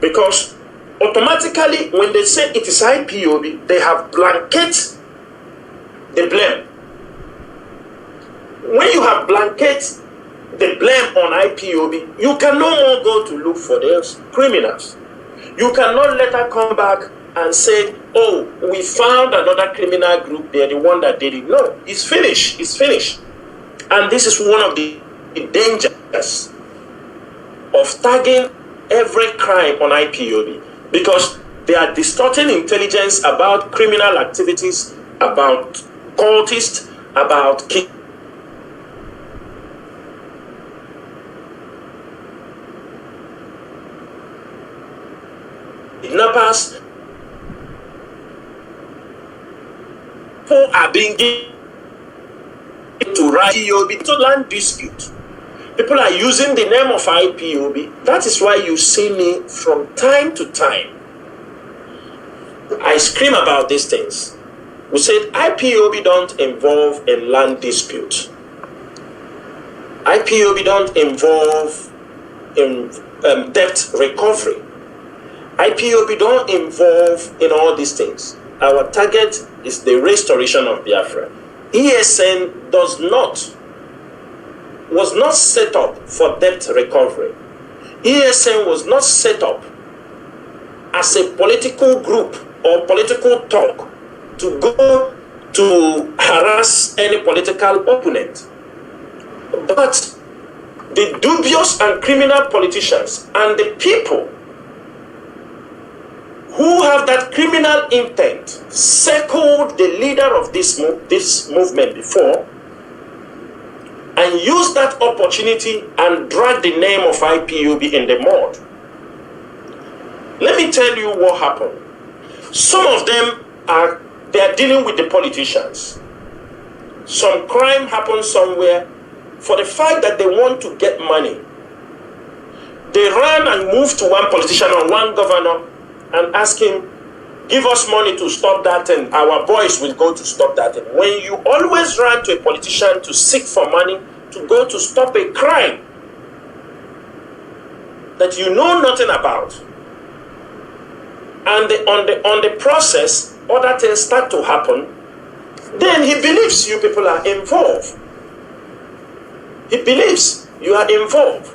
Because automatically, when they say it is IPOB, they have blanket the blame. When you have blanket the blame on IPOB, you can no more go to look for those criminals. You cannot let her come back and say, oh, we found another criminal group, they're the one that did it. No, it's finished. It's finished. And this is one of the dangers of tagging every crime on IPOB, because they are distorting intelligence about criminal activities, about cultists, about kidnappers. People are being given to IPOB to land dispute. People are using the name of IPOB. That is why you see me from time to time. I scream about these things. We said IPOB don't involve a land dispute. IPOB don't involve in debt recovery. IPOB don't involve in all these things. Our target is the restoration of Biafra. ESN was not set up for debt recovery. ESN was not set up as a political group or political talk to go to harass any political opponent. But the dubious and criminal politicians and the people who have that criminal intent circled the leader of this movement before and used that opportunity and dragged the name of IPOB in the mud. Let me tell you what happened. Some of them are dealing with the politicians. Some crime happened somewhere for the fact that they want to get money. They ran and moved to one politician or one governor and ask him, give us money to stop that, and our boys will go to stop that. And when you always run to a politician to seek for money to go to stop a crime that you know nothing about, and on the process, other things start to happen, then he believes you people are involved. He believes you are involved.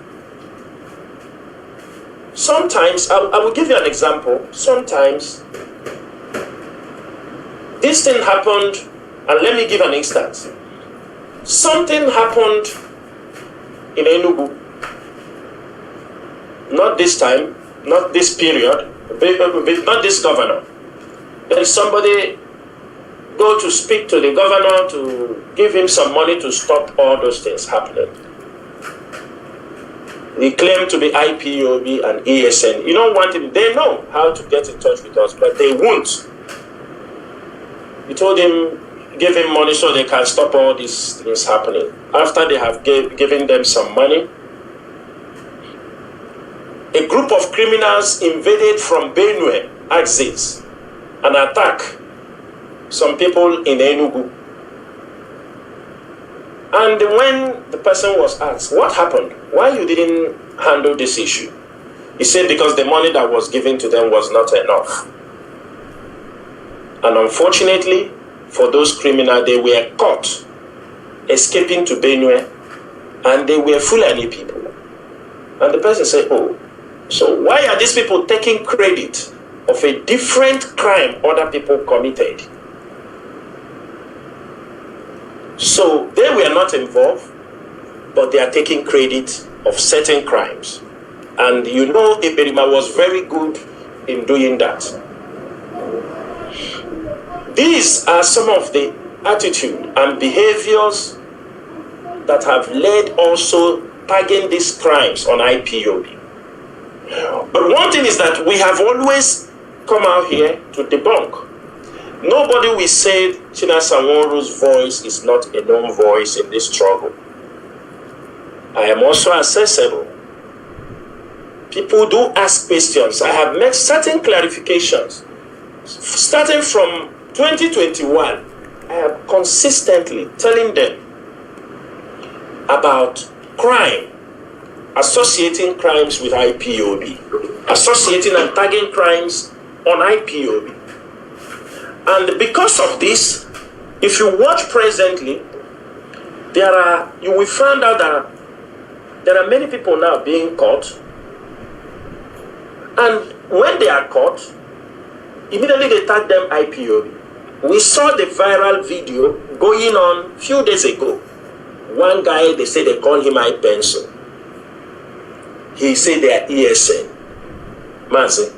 Sometimes, I will give you an example. Sometimes, this thing happened, and let me give an instance. Something happened in Enugu. Not this time, not this period, not this governor. Then somebody go to speak to the governor to give him some money to stop all those things happening. They claim to be IPOB and ESN. You don't want him. They know how to get in touch with us, but they won't. You told him, give him money so they can stop all these things happening. After they have given them some money, a group of criminals invaded from Benue axis and attacked some people in Enugu. And when the person was asked, what happened? Why you didn't handle this issue? He said because the money that was given to them was not enough. And unfortunately, for those criminals, they were caught escaping to Benue, and they were Fulani people. And the person said, oh, so why are these people taking credit of a different crime other people committed? So they were not involved, but they are taking credit of certain crimes. And you know, Iberima was very good in doing that. These are some of the attitude and behaviors that have led also tagging these crimes on IPOB. But one thing is that we have always come out here to debunk. Nobody will say Chinasa Nworu's voice is not a known voice in this struggle. I am also accessible. People do ask questions. I have made certain clarifications. Starting from 2021, I am consistently telling them about crime associating crimes with IPOB, associating and tagging crimes on IPOB. And because of this, if you watch presently, you will find out that there are many people now being caught. And when they are caught, immediately they tag them IPOB. We saw the viral video going on a few days ago. One guy, they say they call him I-Pencil. He said they are ESN. Mazi.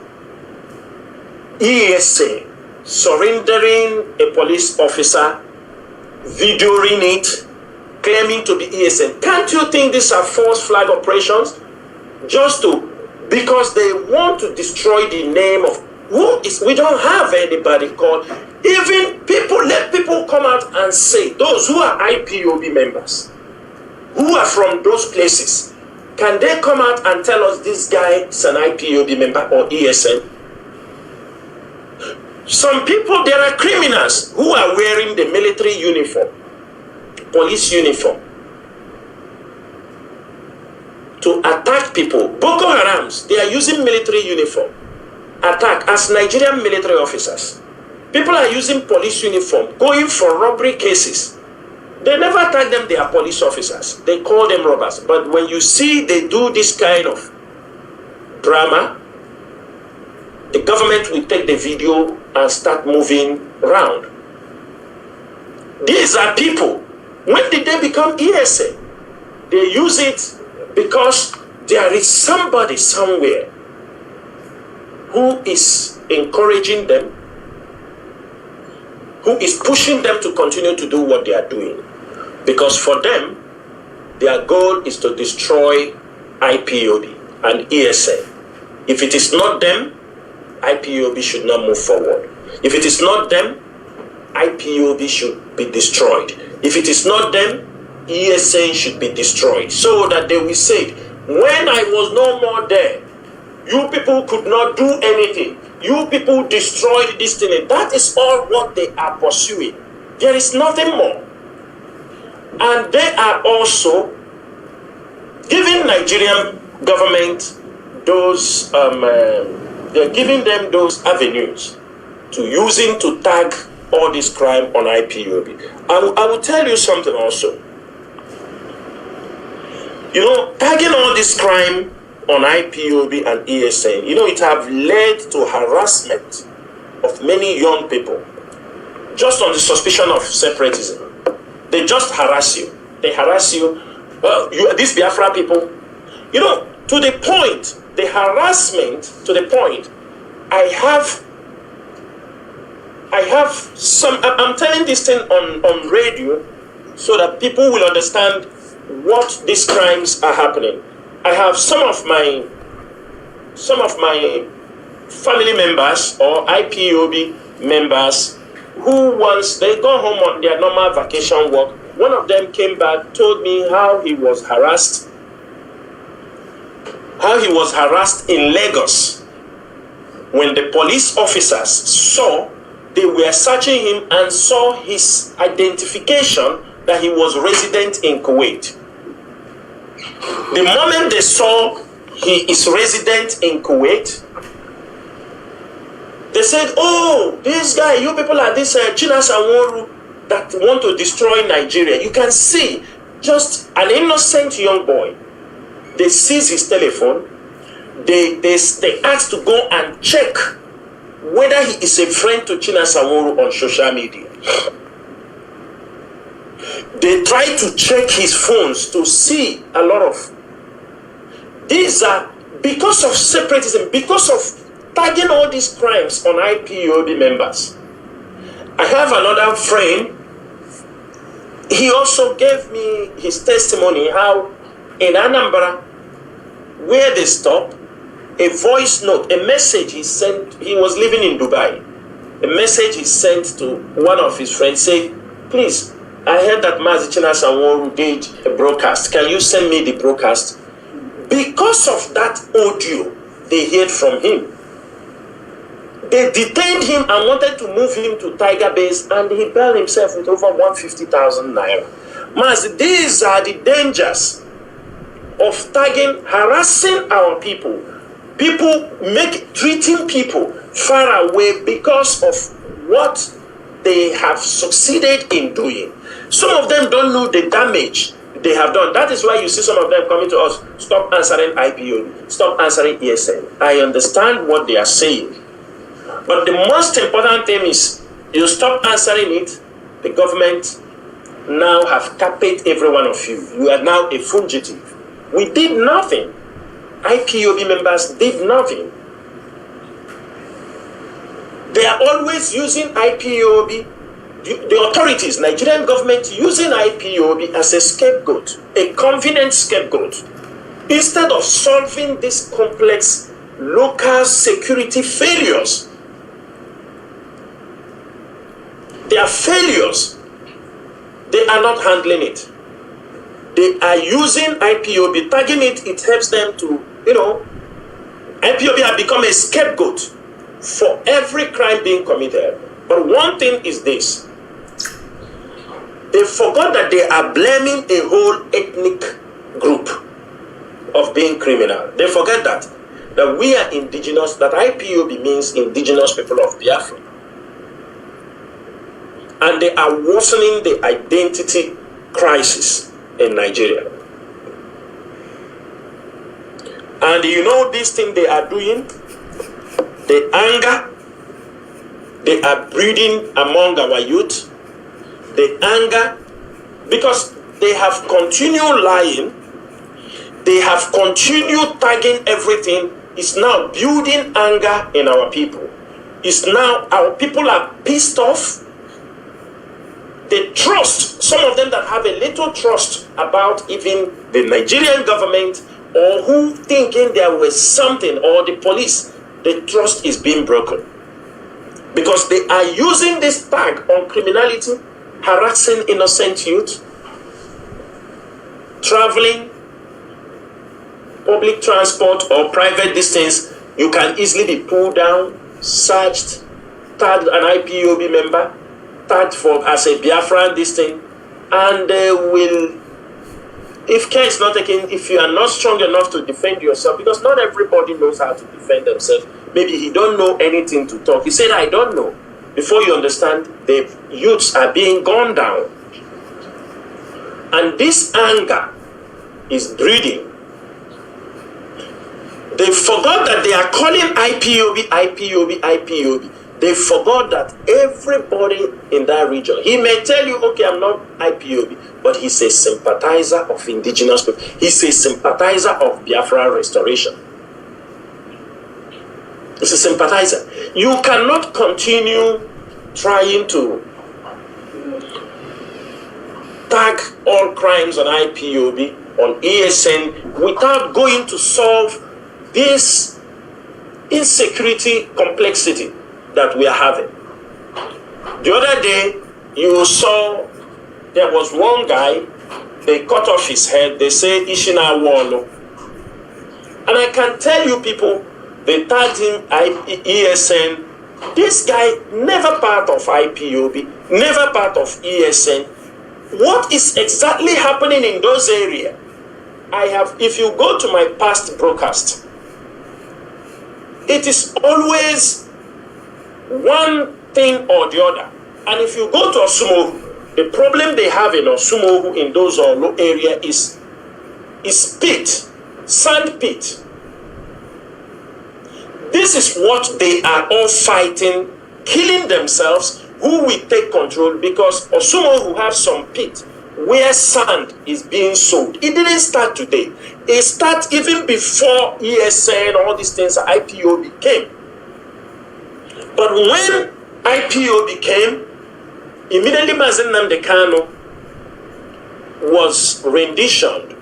ESN. Surrendering a police officer, videoing it, claiming to be ESN. Can't you think these are false flag operations? Because they want to destroy the name of we don't have anybody called, even people, let people come out and say, those who are IPOB members, who are from those places, can they come out and tell us this guy is an IPOB member or ESN? Some people, there are criminals who are wearing the military uniform, police uniform, to attack people. Boko Harams, they are using military uniform, attack as Nigerian military officers. People are using police uniform, going for robbery cases. They never attack them, they are police officers. They call them robbers. But when you see they do this kind of drama, the government will take the video and start moving around. These are people. When did they become ESA? They use it because there is somebody somewhere who is encouraging them, who is pushing them to continue to do what they are doing. Because for them, their goal is to destroy IPOB and ESA. If it is not them, IPOB should not move forward. If it is not them, IPOB should be destroyed. If it is not them, ESN should be destroyed. So that they will say, when I was no more there, you people could not do anything. You people destroyed this thing. That is all what they are pursuing. There is nothing more. And they are also giving Nigerian government those, they're giving them those avenues to using to tag all this crime on IPOB. I will tell you something also. You know, tagging all this crime on IPOB and ESN, you know, it have led to harassment of many young people just on the suspicion of separatism. They just harass you. They harass you. Well, these Biafra people, you know, to the point, the harassment to the point, I have some, I'm telling this thing on radio so that people will understand what these crimes are happening. I have some of my family members or IPOB members who once they go home on their normal vacation work, one of them came back, told me how he was harassed in Lagos when the police officers saw, they were searching him and saw his identification that he was resident in Kuwait. The moment they saw he is resident in Kuwait, they said, oh, this guy, you people are this Chinasa Nworu that want to destroy Nigeria. You can see just an innocent young boy. They seize his telephone. They ask to go and check whether he is a friend to Chinasa Nworu on social media. They try to check his phones to see a lot of. These are because of separatism, because of tagging all these crimes on IPOB members. I have another friend. He also gave me his testimony how in Anambra, where they stop, a voice note, a message he sent. He was living in Dubai. A message he sent to one of his friends saying, please, I heard that Mazi Chinasa Nworu did a broadcast. Can you send me the broadcast? Because of that audio they heard from him, they detained him and wanted to move him to Tiger Base, and he bailed himself with over 150,000 naira. Mazi, these are the dangers of tagging, harassing our people, treating people far away because of what they have succeeded in doing. Some of them don't know the damage they have done. That is why you see some of them coming to us, stop answering IPOB, stop answering ESN. I understand what they are saying. But the most important thing is, you stop answering it, the government now have captured every one of you. You are now a fugitive. We did nothing. IPOB members did nothing. They are always using IPOB, the authorities, Nigerian government using IPOB as a scapegoat, a convenient scapegoat, instead of solving these complex local security failures. They are failures. They are not handling it. They are using IPOB, tagging it. It helps them to, IPOB have become a scapegoat for every crime being committed. But one thing is this. They forgot that they are blaming a whole ethnic group of being criminal. They forget that we are indigenous, that IPOB means indigenous people of Biafra. And they are worsening the identity crisis in Nigeria. And this thing they are doing, the anger they are breeding among our youth, the anger, because they have continued lying, they have continued tagging everything, is now building anger in our people. It's now, our people are pissed off. They trust, some of them that have a little trust about even the Nigerian government, or who thinking there was something, or the police, the trust is being broken. Because they are using this tag on criminality, harassing innocent youth, traveling, public transport or private distance. You can easily be pulled down, searched, tagged an IPOB member, tagged for as a Biafran this thing, and they will, if care is not taken, if you are not strong enough to defend yourself, because not everybody knows how to defend themselves. Maybe he don't know anything to talk. He said, I don't know. Before you understand, the youths are being gone down. And this anger is breeding. They forgot that they are calling IPOB. They forgot that everybody in that region, he may tell you, okay, I'm not IPOB, but he's a sympathizer of indigenous people. He's a sympathizer of Biafra restoration. He's a sympathizer. You cannot continue trying to tag all crimes on IPOB, on ESN, without going to solve this insecurity complexity that we are having. The other day, you saw there was one guy, they cut off his head, they say Ishina Wolo. And I can tell you people, they tagged him ESN. This guy, never part of IPOB, never part of ESN. What is exactly happening in those areas? If you go to my past broadcast, it is always one thing or the other. And if you go to Osumohu, the problem they have in Osumohu in those areas is pit, sand pit. This is what they are all fighting, killing themselves. Who will take control? Because Osumohu have some pit where sand is being sold. It didn't start today. It started even before ESN, all these things, IPOB came. But when IPOB came, immediately Mazi Chinasa Nworu was renditioned,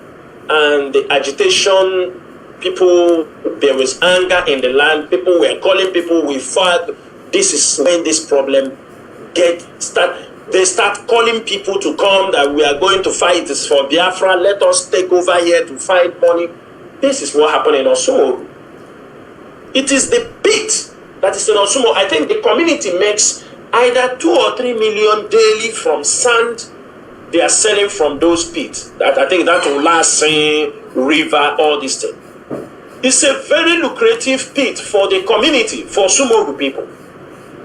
and the agitation, people, there was anger in the land, people were calling people, we fought. This is when this problem they start calling people to come, that we are going to fight this for Biafra, let us take over here to fight money. This is what happened in Osumo. It is the pit that is in Osumo. I think the community makes either 2 or 3 million daily from sand they are selling from those pits. That I think that will last river, all these things. It's a very lucrative pit for the community, for Sumogu people.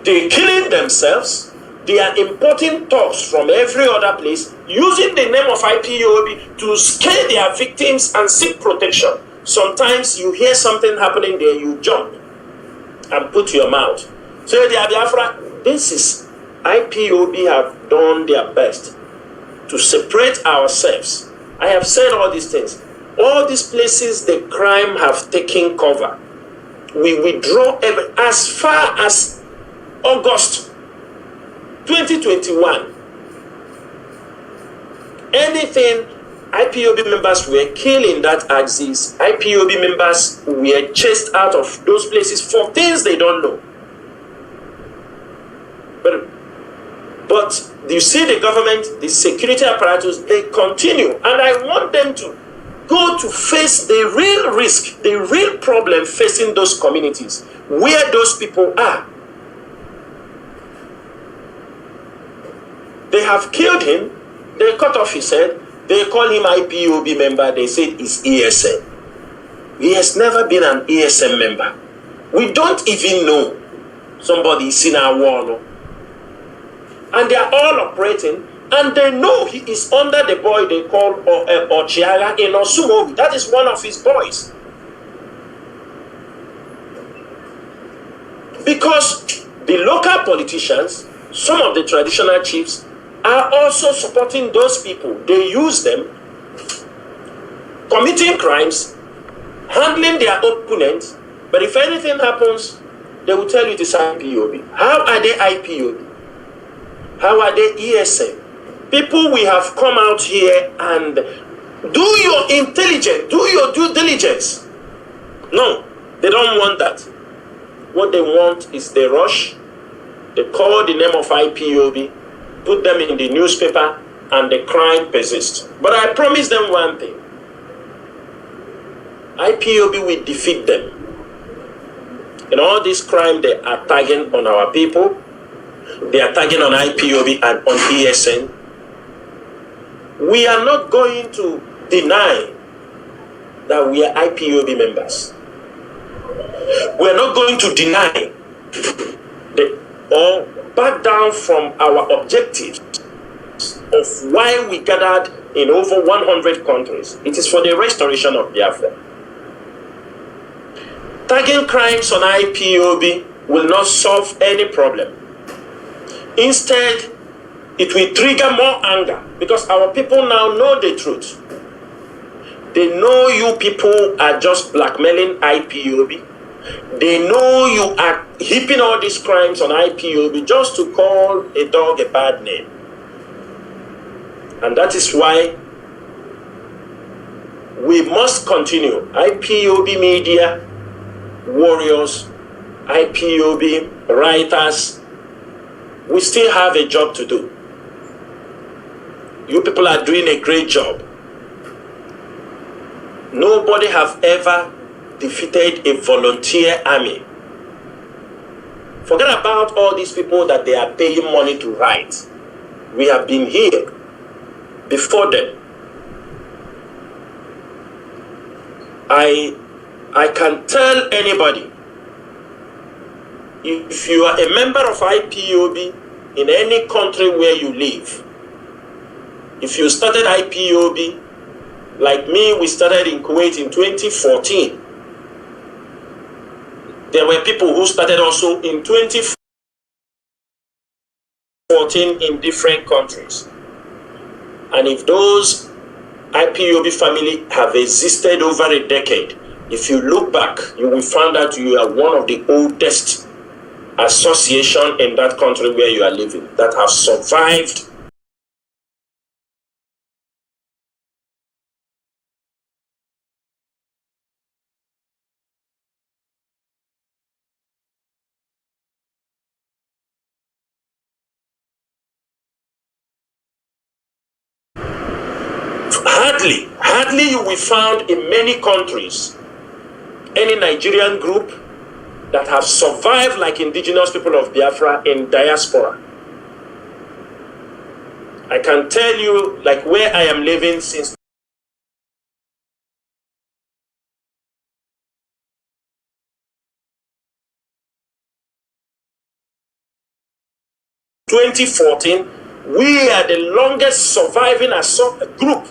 They're killing themselves. They are importing thugs from every other place, using the name of IPOB to scare their victims and seek protection. Sometimes you hear something happening there, you jump and put your mouth. Say, they are Biafra. This is IPOB have done their best to separate ourselves. I have said all these things. All these places the crime have taken cover. We withdraw as far as August 2021. Anything IPOB members were killed in that axis, IPOB members were chased out of those places for things they don't know. But you see the government, the security apparatus, they continue. And I want them to go to face the real risk, the real problem facing those communities, where those people are. They have killed him, they cut off his head, they call him IPOB member, they say it's ESN. He has never been an ESN member. We don't even know somebody is in our wall. And they are all operating, and they know he is under the boy they call Ochiaga in Osumogu. That is one of his boys. Because the local politicians, some of the traditional chiefs, are also supporting those people. They use them, committing crimes, handling their opponents, but if anything happens, they will tell you it is IPOB. How are they IPOB? How are they ESM? People, we have come out here and do your intelligence, do your due diligence. No, they don't want that. What they want is they rush, they call the name of IPOB, put them in the newspaper, and the crime persists. But I promise them one thing. IPOB will defeat them. In all this crime they are tagging on our people, they are tagging on IPOB and on ESN. We are not going to deny that we are IPOB members. We are not going to deny or back down from our objectives of why we gathered in over 100 countries. It is for the restoration of Biafra. Tagging crimes on IPOB will not solve any problem. Instead, it will trigger more anger because our people now know the truth. They know you people are just blackmailing IPOB. They know you are heaping all these crimes on IPOB just to call a dog a bad name. And that is why we must continue. IPOB media, warriors, IPOB writers, we still have a job to do. You people are doing a great job. Nobody have ever defeated a volunteer army. Forget about all these people that they are paying money to write. We have been here before them. I can tell anybody, if you are a member of IPOB in any country where you live, if you started IPOB, like me, we started in Kuwait in 2014. There were people who started also in 2014 in different countries. And if those IPOB family have existed over a decade, if you look back, you will find that you are one of the oldest association in that country where you are living that have survived hardly you will find in many countries any Nigerian group that have survived like indigenous people of Biafra in diaspora. I can tell you, like where I am living since 2014, we are the longest surviving assault group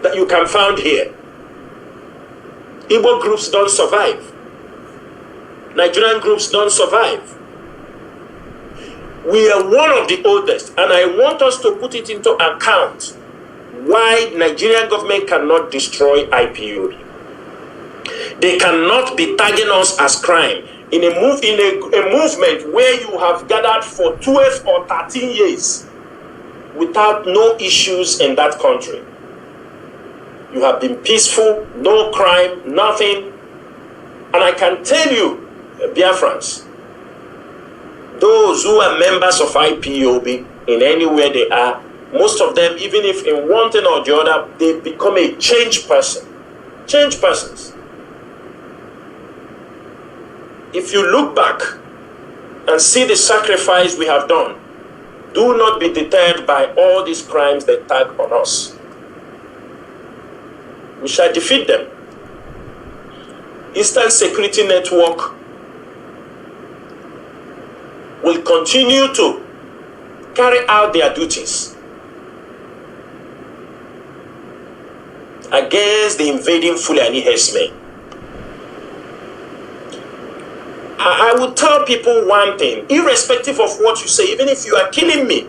that you can find here. Igbo groups don't survive. Nigerian groups don't survive. We are one of the oldest, and I want us to put it into account why Nigerian government cannot destroy IPOB. They cannot be tagging us as crime in a movement where you have gathered for 12 or 13 years without no issues in that country. You have been peaceful, no crime, nothing. And I can tell you, Biafrans, those who are members of IPOB in anywhere they are, most of them, even if in one thing or the other, they become a changed person. Changed persons. If you look back and see the sacrifice we have done, do not be deterred by all these crimes they tag on us. We shall defeat them. Eastern Security Network will continue to carry out their duties against the invading Fulani herdsmen. I will tell people one thing, irrespective of what you say, even if you are killing me,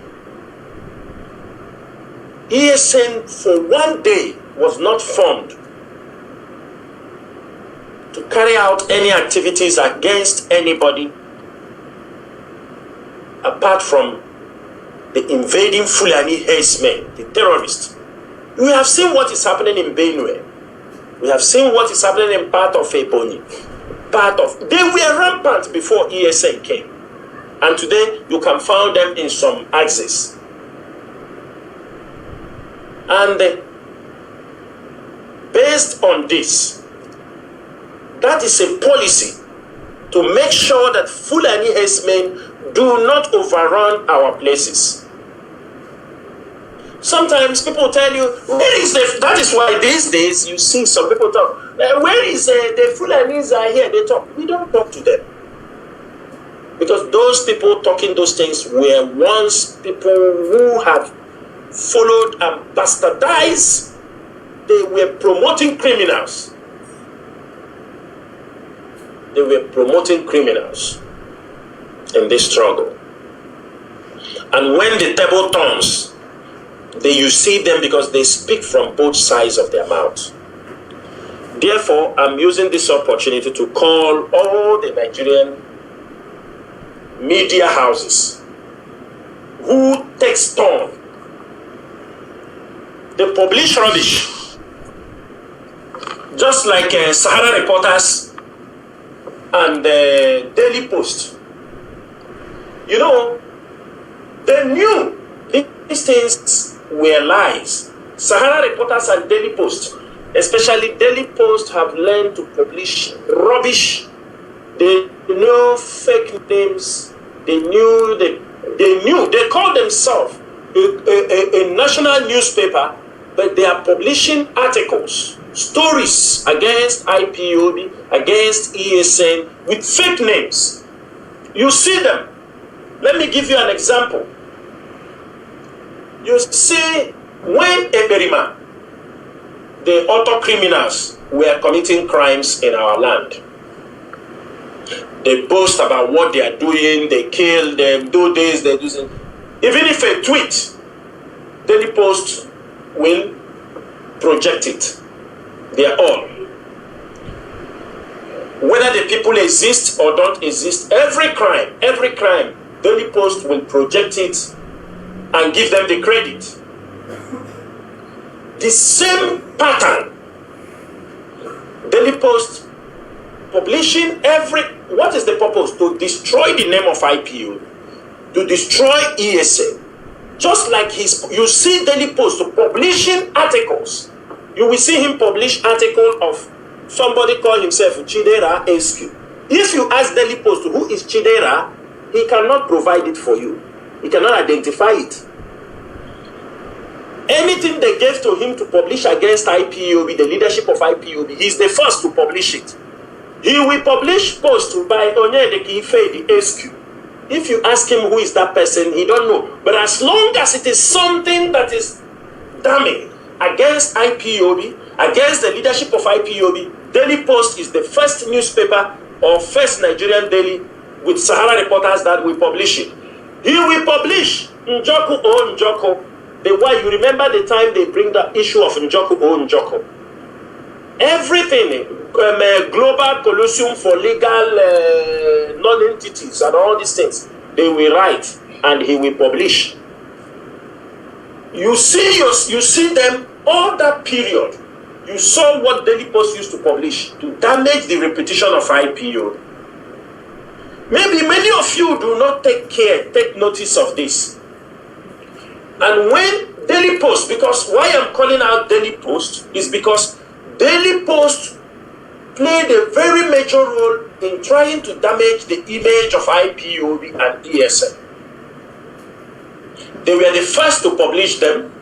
ESN for one day was not formed to carry out any activities against anybody apart from the invading Fulani herdsmen, the terrorists. We have seen what is happening in Benue. We have seen what is happening in part of Ebonyi. They were rampant before ESN came. And today you can find them in some axes. And based on this, that is a policy to make sure that Fulani herdsmen do not overrun our places. Sometimes people tell you, where is the... That is why these days you see some people talk, where is the Fulanis are here, they talk. We don't talk to them. Because those people talking those things were once people who have followed and bastardized. They were promoting criminals. They were promoting criminals in this struggle. And when the table turns, you see them because they speak from both sides of their mouth. Therefore, I'm using this opportunity to call all the Nigerian media houses who takes turn. They publish rubbish. Just like Sahara Reporters and the Daily Post. You know, they knew these things were lies. Sahara Reporters and Daily Post, especially Daily Post, have learned to publish rubbish. They know fake names. They call themselves a national newspaper, but they are publishing articles, stories against IPOB, against ESN with fake names. You see them. Let me give you an example. You see, when Eberima, the auto criminals, were committing crimes in our land, they boast about what they are doing, they kill them, do this, they do this. Even if a tweet, Daily Post will project it. They are all. Whether the people exist or don't exist, every crime, Daily Post will project it and give them the credit. The same pattern. Daily Post publishing what is the purpose? To destroy the name of IPO, to destroy ESN. Just like you see Daily Post publishing articles. You will see him publish article of somebody call himself Chidera SQ. If you ask Daily Post who is Chidera, he cannot provide it for you. He cannot identify it. Anything they gave to him to publish against IPOB, the leadership of IPOB, he's the first to publish it. He will publish post by Onyedeki Ife, the SQ. If you ask him who is that person, he don't know. But as long as it is something that is damning against IPOB, against the leadership of IPOB, Daily Post is the first newspaper or first Nigerian daily with Sahara reporters that will publish it. He will publish Njoku O Njoko. The why you remember the time they bring the issue of Njoku O Njoko. Everything, global colosseum for legal non-entities and all these things, they will write and he will publish. You see them all that period. You saw what Daily Post used to publish to damage the reputation of IPO. Maybe many of you do not take notice of this. And when Daily Post, because why I'm calling out Daily Post is because Daily Post played a very major role in trying to damage the image of IPOB and ESN. They were the first to publish them.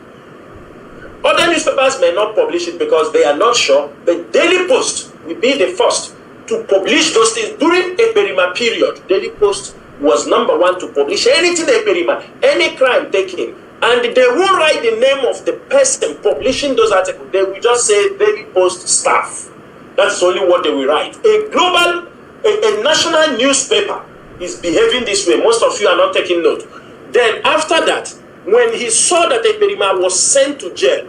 Other newspapers may not publish it because they are not sure, but Daily Post will be the first to publish those things. During a Perima period, Daily Post was number one to publish anything a Perima, any crime taken. And they won't write the name of the person publishing those articles. They will just say Daily Post staff. That's only what they will write. A global, a national newspaper is behaving this way. Most of you are not taking note. Then after that, when he saw that Eperima was sent to jail,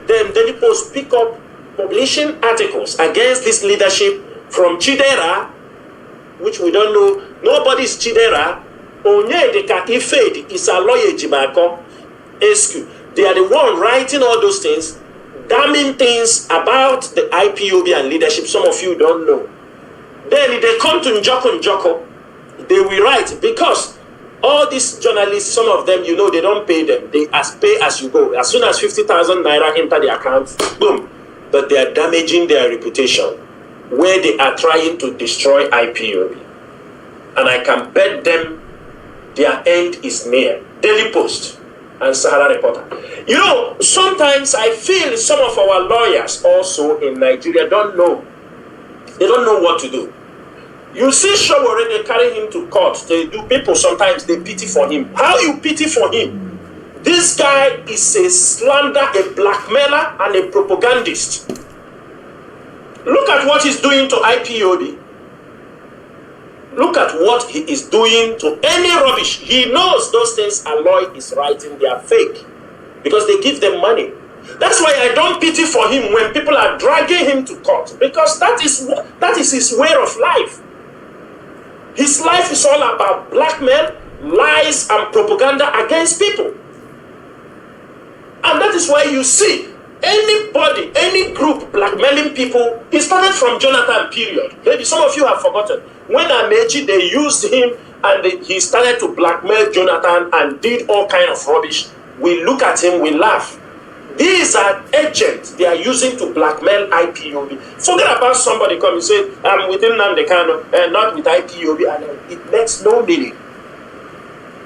then Daily Post picked up publishing articles against this leadership from Chidera, which we don't know. Nobody's Chidera. Onyedeka Ifedi is a lawyer Jimako. They are the one writing all those things, damning things about the IPOB and leadership. Some of you don't know. Then they come to Njoko, they will write, because all these journalists, some of them, you know, they don't pay them. They pay as you go. As soon as 50,000 naira enter the account, boom. But they are damaging their reputation, where they are trying to destroy IPOB. And I can bet them their end is near. Daily Post and Sahara Reporter. You know, sometimes I feel some of our lawyers also in Nigeria don't know. They don't know what to do. You see Showore, they carry him to court. They do people sometimes, they pity for him. How you pity for him? This guy is a slander, a blackmailer, and a propagandist. Look at what he's doing to IPOB. Look at what he is doing to any rubbish. He knows those things Aloy is writing, they are fake. Because they give them money. That's why I don't pity for him when people are dragging him to court. Because that is his way of life. His life is all about blackmail, lies, and propaganda against people. And that is why you see anybody, any group blackmailing people, it started from Jonathan period. Maybe some of you have forgotten. When Amechi, they used him and he started to blackmail Jonathan and did all kind of rubbish. We look at him, we laugh. These are agents they are using to blackmail IPOB. Forget about somebody coming and say, I'm with Nnamdi Kanu and not with IPOB, and it makes no meaning.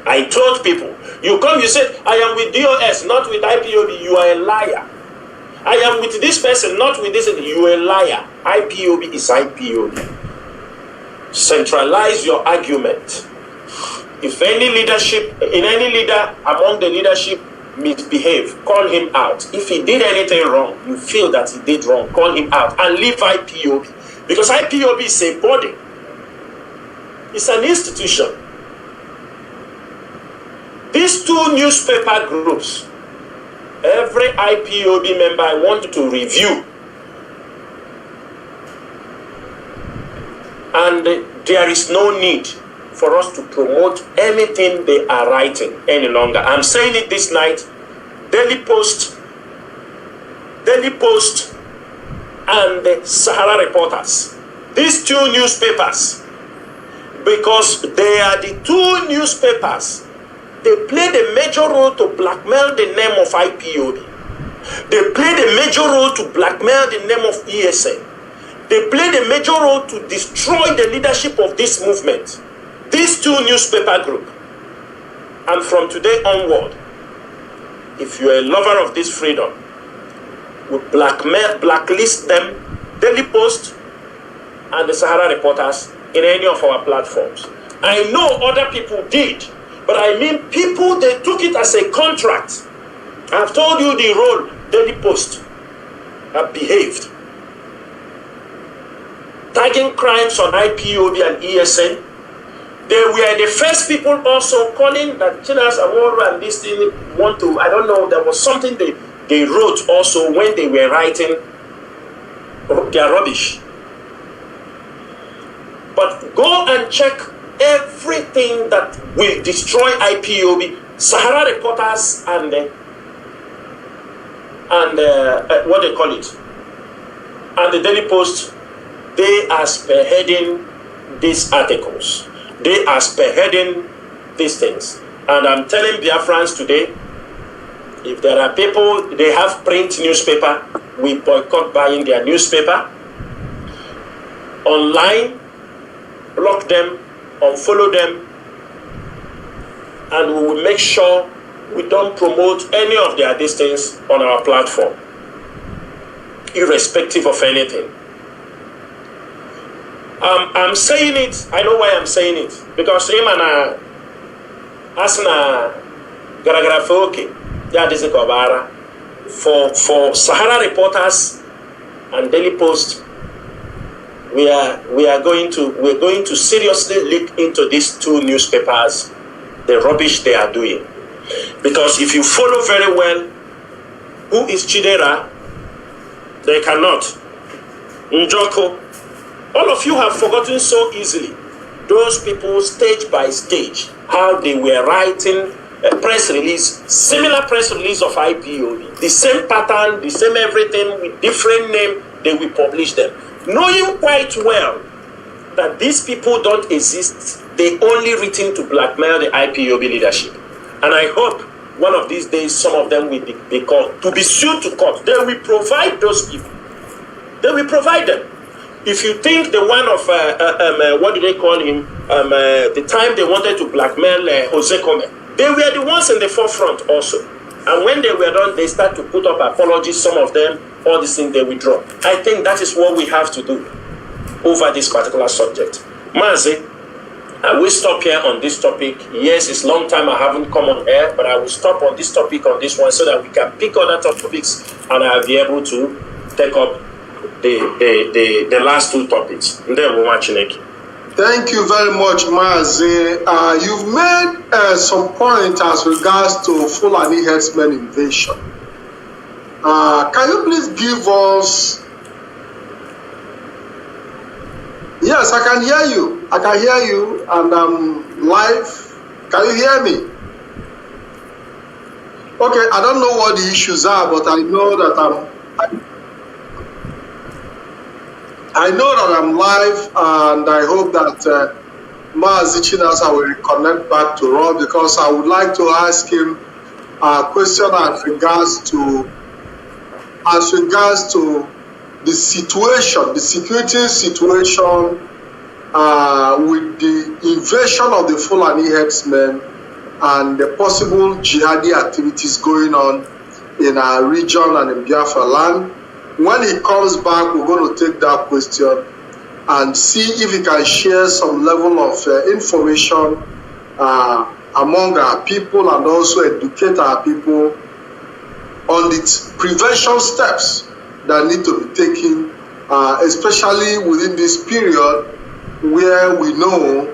I told people, you come, you say, I am with DOS, not with IPOB, you are a liar. I am with this person, not with this, you are a liar. IPOB is IPOB. Centralize your argument. If any leader among the leadership misbehave, call him out. If he did anything wrong, you feel that he did wrong, call him out and leave IPOB. Because IPOB is a body. It's an institution. These two newspaper groups, every IPOB member I want to review. And there is no need for us to promote anything they are writing any longer. I'm saying it this night. Daily Post and the Sahara Reporters. These two newspapers, because they are the two newspapers, they play the major role to blackmail the name of IPOB. They play the major role to blackmail the name of ESN. They play the major role to destroy the leadership of this movement. These two newspaper groups. And from today onward, if you are a lover of this freedom, we blacklist them, Daily Post and the Sahara Reporters, in any of our platforms. I know other people did, but I mean people, they took it as a contract. I've told you the role Daily Post have behaved. Tagging crimes on IPOB and ESN. They were the first people also calling that Chinasa Nworu and this thing want to, I don't know, there was something they wrote also when they were writing their rubbish. But go and check everything that will destroy IPOB, Sahara Reporters and what they call it, and the Daily Post, they are spearheading these articles. They are spearheading these things. And I'm telling Biafrans today, if there are people, they have print newspaper, we boycott buying their newspaper. Online, block them, unfollow them, and we will make sure we don't promote any of their distance on our platform, irrespective of anything. I'm saying it, I know why I'm saying it, because Imana Asna Garagarafoke, for Sahara Reporters and Daily Post, we're going to seriously look into these two newspapers, the rubbish they are doing. Because if you follow very well who is Chidera, they cannot. Njoko, all of you have forgotten so easily those people stage by stage, how they were writing a press release, similar press release of IPOB, the same pattern, the same everything with different name, they will publish them. Knowing quite well that these people don't exist, they only written to blackmail the IPOB leadership. And I hope one of these days some of them will be called to be sued to court. They will provide those people. They will provide them. If you think the one of what do they call him? The time they wanted to blackmail Jose Come, they were the ones in the forefront also. And when they were done, they start to put up apologies. Some of them, all these things they withdraw. I think that is what we have to do over this particular subject. Mazi, I will stop here on this topic. Yes, it's a long time I haven't come on air, but I will stop on this topic on this one so that we can pick other topics and I'll be able to take up the last two topics. And then we're watching it. Thank you very much, Mazi. You've made some point as regards to Fulani herdsmen invasion. Can you please give us... Yes, I can hear you. I can hear you, and I'm live. Can you hear me? Okay, I don't know what the issues are, but I know that I'm live, and I hope that Mazi Chinasa will connect back to Rob, because I would like to ask him a question as regards to the situation, the security situation with the invasion of the Fulani herdsmen and the possible jihadi activities going on in our region and in Biafra land. When he comes back, we're going to take that question and see if he can share some level of information among our people and also educate our people on the prevention steps that need to be taken, especially within this period where we know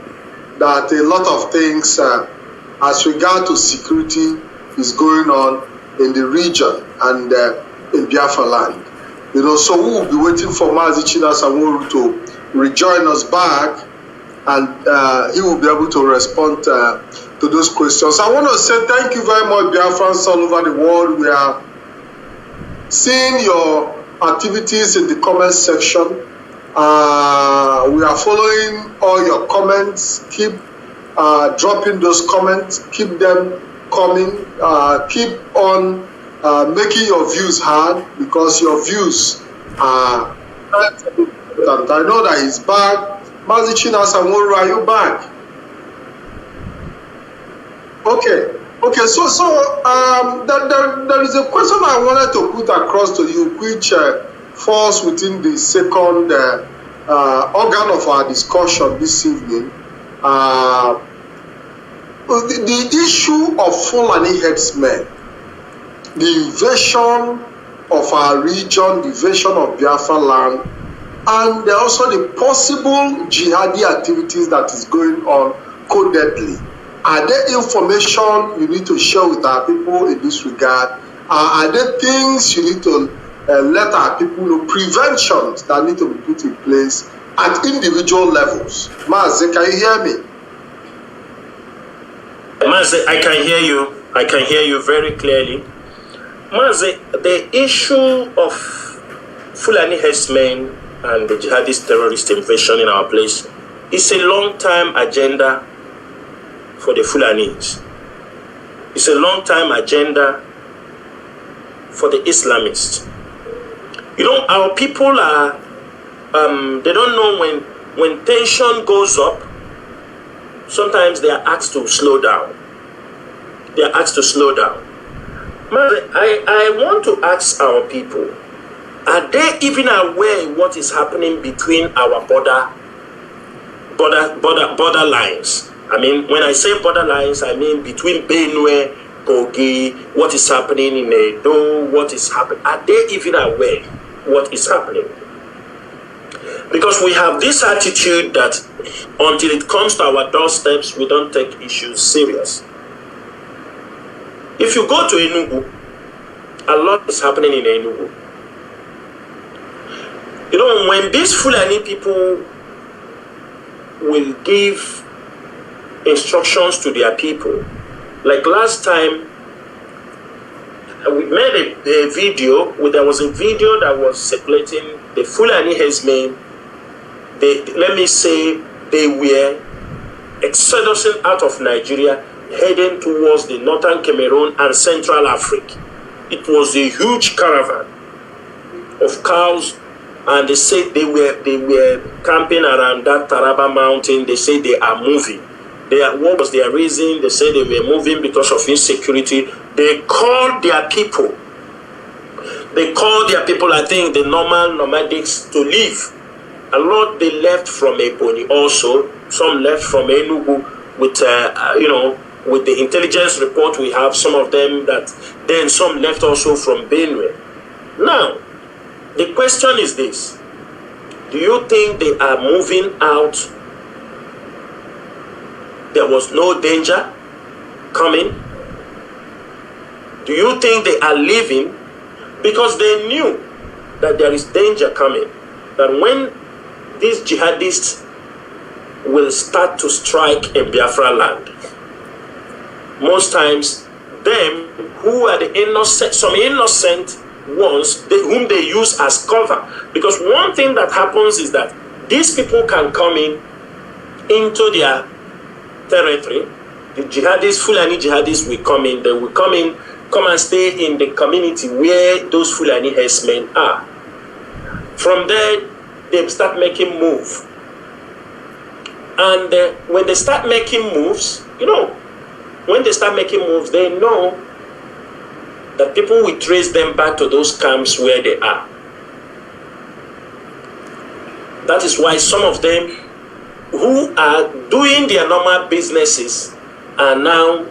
that a lot of things as regard to security is going on in the region and in Biafra land. You know, so we will be waiting for Mazi Chinasa Nworu to rejoin us back, and he will be able to respond to those questions. I want to say thank you very much, Biafrans all over the world. We are seeing your activities in the comment section. We are following all your comments. Keep dropping those comments. Keep them coming. Keep on making your views heard, because your views are important. I know that he's back. Mazi Chinasa Nworu, are you back? Okay. Okay, so there is a question I wanted to put across to you, which falls within the second organ of our discussion this evening, The issue of Fulani headsmen, the invasion of our region, the invasion of Biafra land, and also the possible jihadi activities that is going on codedly. Are there information you need to share with our people in this regard? Are there things you need to let our people know, preventions that need to be put in place at individual levels? Mazi, can you hear me? Mazi, I can hear you. I can hear you very clearly. Mazi, the issue of Fulani herdsmen and the jihadist terrorist invasion in our place is a long-time agenda for the Fulanis. It's a long-time agenda for the Islamists. You know, our people are, they don't know when tension goes up, sometimes they are asked to slow down. They are asked to slow down. I want to ask our people, are they even aware what is happening between our border lines? I mean, when I say border lines, I mean between Benue, Kogi, what is happening in Edo, what is happening. Are they even aware what is happening? Because we have this attitude that until it comes to our doorsteps, we don't take issues serious. If you go to Enugu, a lot is happening in Enugu. You know, when these Fulani people will give instructions to their people, like last time, we made a video, there was a video that was circulating, the Fulani herdsmen, let me say, they were exodusing out of Nigeria, heading towards the northern Cameroon and Central Africa. It was a huge caravan of cows, and they said they were camping around that Taraba mountain. They said they are moving. What was their reason? They said they were moving because of insecurity. They called their people. I think, the nomadics to leave. A lot they left from Ebonyi also. Some left from Enugu with, with the intelligence report we have, some of them that, then some left also from Benue. Now, the question is this: do you think they are moving out? There was no danger coming? Do you think they are leaving because they knew that there is danger coming? That when these jihadists will start to strike in Biafra land, most times them who are the innocent, some innocent ones, whom they use as cover. Because one thing that happens is that these people can come into their territory. The jihadists, Fulani jihadists will come in. They will come and stay in the community where those Fulani herdsmen are. From there, they start making move. And when they start making moves, when they start making moves, they know that people will trace them back to those camps where they are. That is why some of them who are doing their normal businesses are now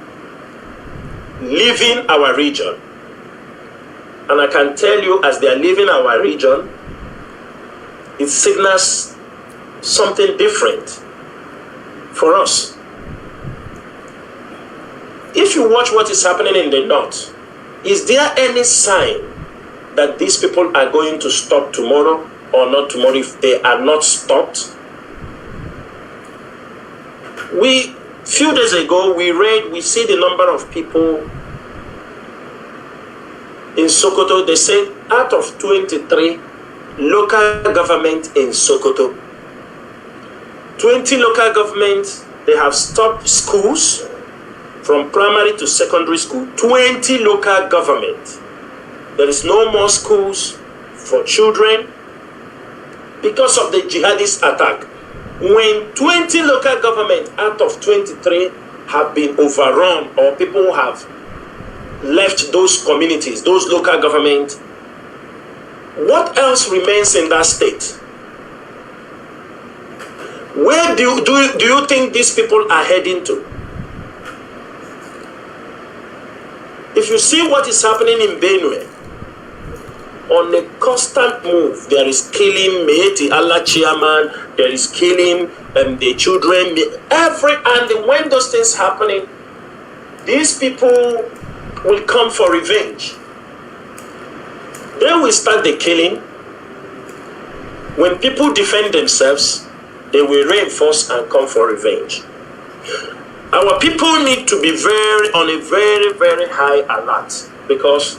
leaving our region. And I can tell you, as they are leaving our region, it signals something different for us. If you watch what is happening in the north, is there any sign that these people are going to stop tomorrow or not tomorrow? If they are not stopped, few days ago we see the number of people in Sokoto. They said out of 23 local government in Sokoto, 20 local governments, they have stopped schools from primary to secondary school. 20 local government. There is no more schools for children because of the jihadist attack. When 20 local government out of 23 have been overrun, or people have left those communities, those local government, what else remains in that state? Where do you think these people are heading to? If you see what is happening in Benue, on a constant move, there is killing Meeti Allah chairman, there is killing the children, and when those things happening, these people will come for revenge. They will start the killing. When people defend themselves, they will reinforce and come for revenge. Our people need to be on a very, very high alert, because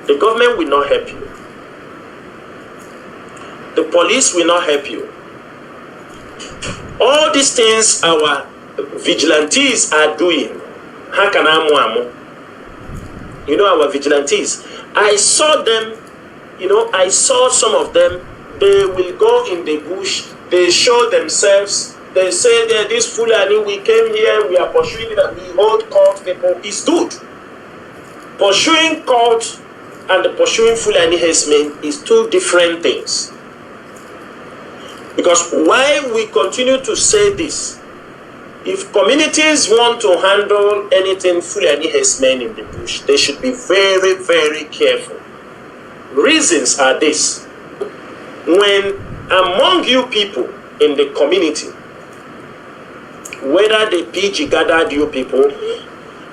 the government will not help you. The police will not help you. All these things our vigilantes are doing. You know, our vigilantes. I saw them, I saw some of them. They will go in the bush. They show themselves. They say that this Fulani, we came here, we are pursuing that, we hold court people. It's good. Pursuing court and the pursuing Fulani herdsmen is two different things. Because why we continue to say this, if communities want to handle anything Fulani herdsmen in the bush, they should be very, very careful. Reasons are this. When among you people in the community, whether the PG gathered you people,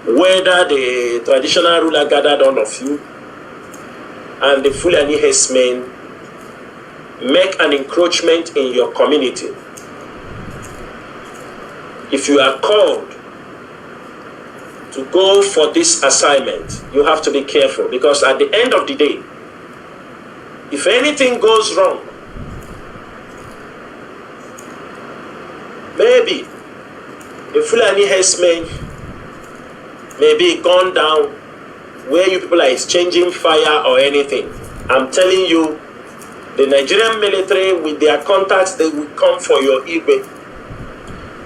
whether the traditional ruler gathered all of you, and the Fulani herdsmen make an encroachment in your community, if you are called to go for this assignment, you have to be careful, because at the end of the day, if anything goes wrong, maybe the Fulani herdsmen may be gone down where you people are exchanging fire or anything. I'm telling you, the Nigerian military with their contacts, they will come for your Igbe.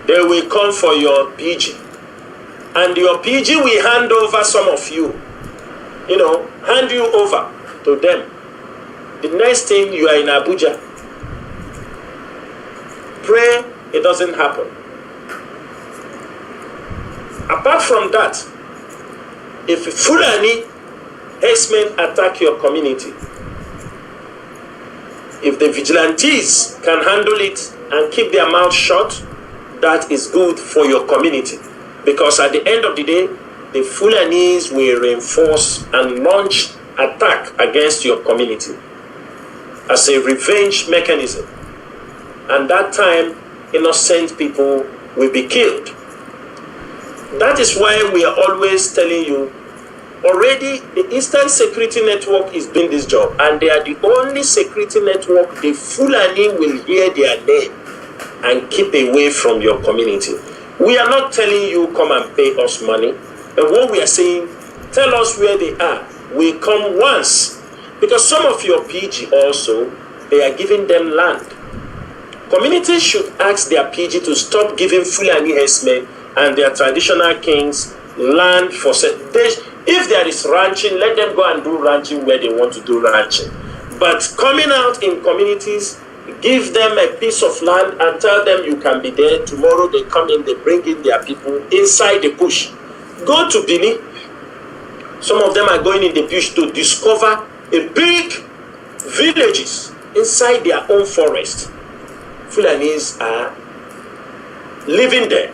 They will come for your PG. And your PG will hand over some of you. Hand you over to them. The next thing, you are in Abuja. Pray it doesn't happen. Apart from that, if Fulani herdsmen attack your community, if the vigilantes can handle it and keep their mouth shut, that is good for your community. Because at the end of the day, the Fulanis will reinforce and launch attack against your community as a revenge mechanism. And that time, innocent people will be killed. That is why we are always telling you, already the Eastern Security Network is doing this job, and they are the only security network the Fulani will hear their name and keep away from your community. We are not telling you come and pay us money, but what we are saying, tell us where they are. We come once, because some of your PG also, they are giving them land. Communities should ask their PG to stop giving Fulani herdsmen and their traditional kings land for if there is ranching, let them go and do ranching where they want to do ranching. But coming out in communities, give them a piece of land and tell them you can be there. Tomorrow they come in, they bring in their people inside the bush. Go to Bini. Some of them are going in the bush to discover a big villages inside their own forest. Fulanis are living there.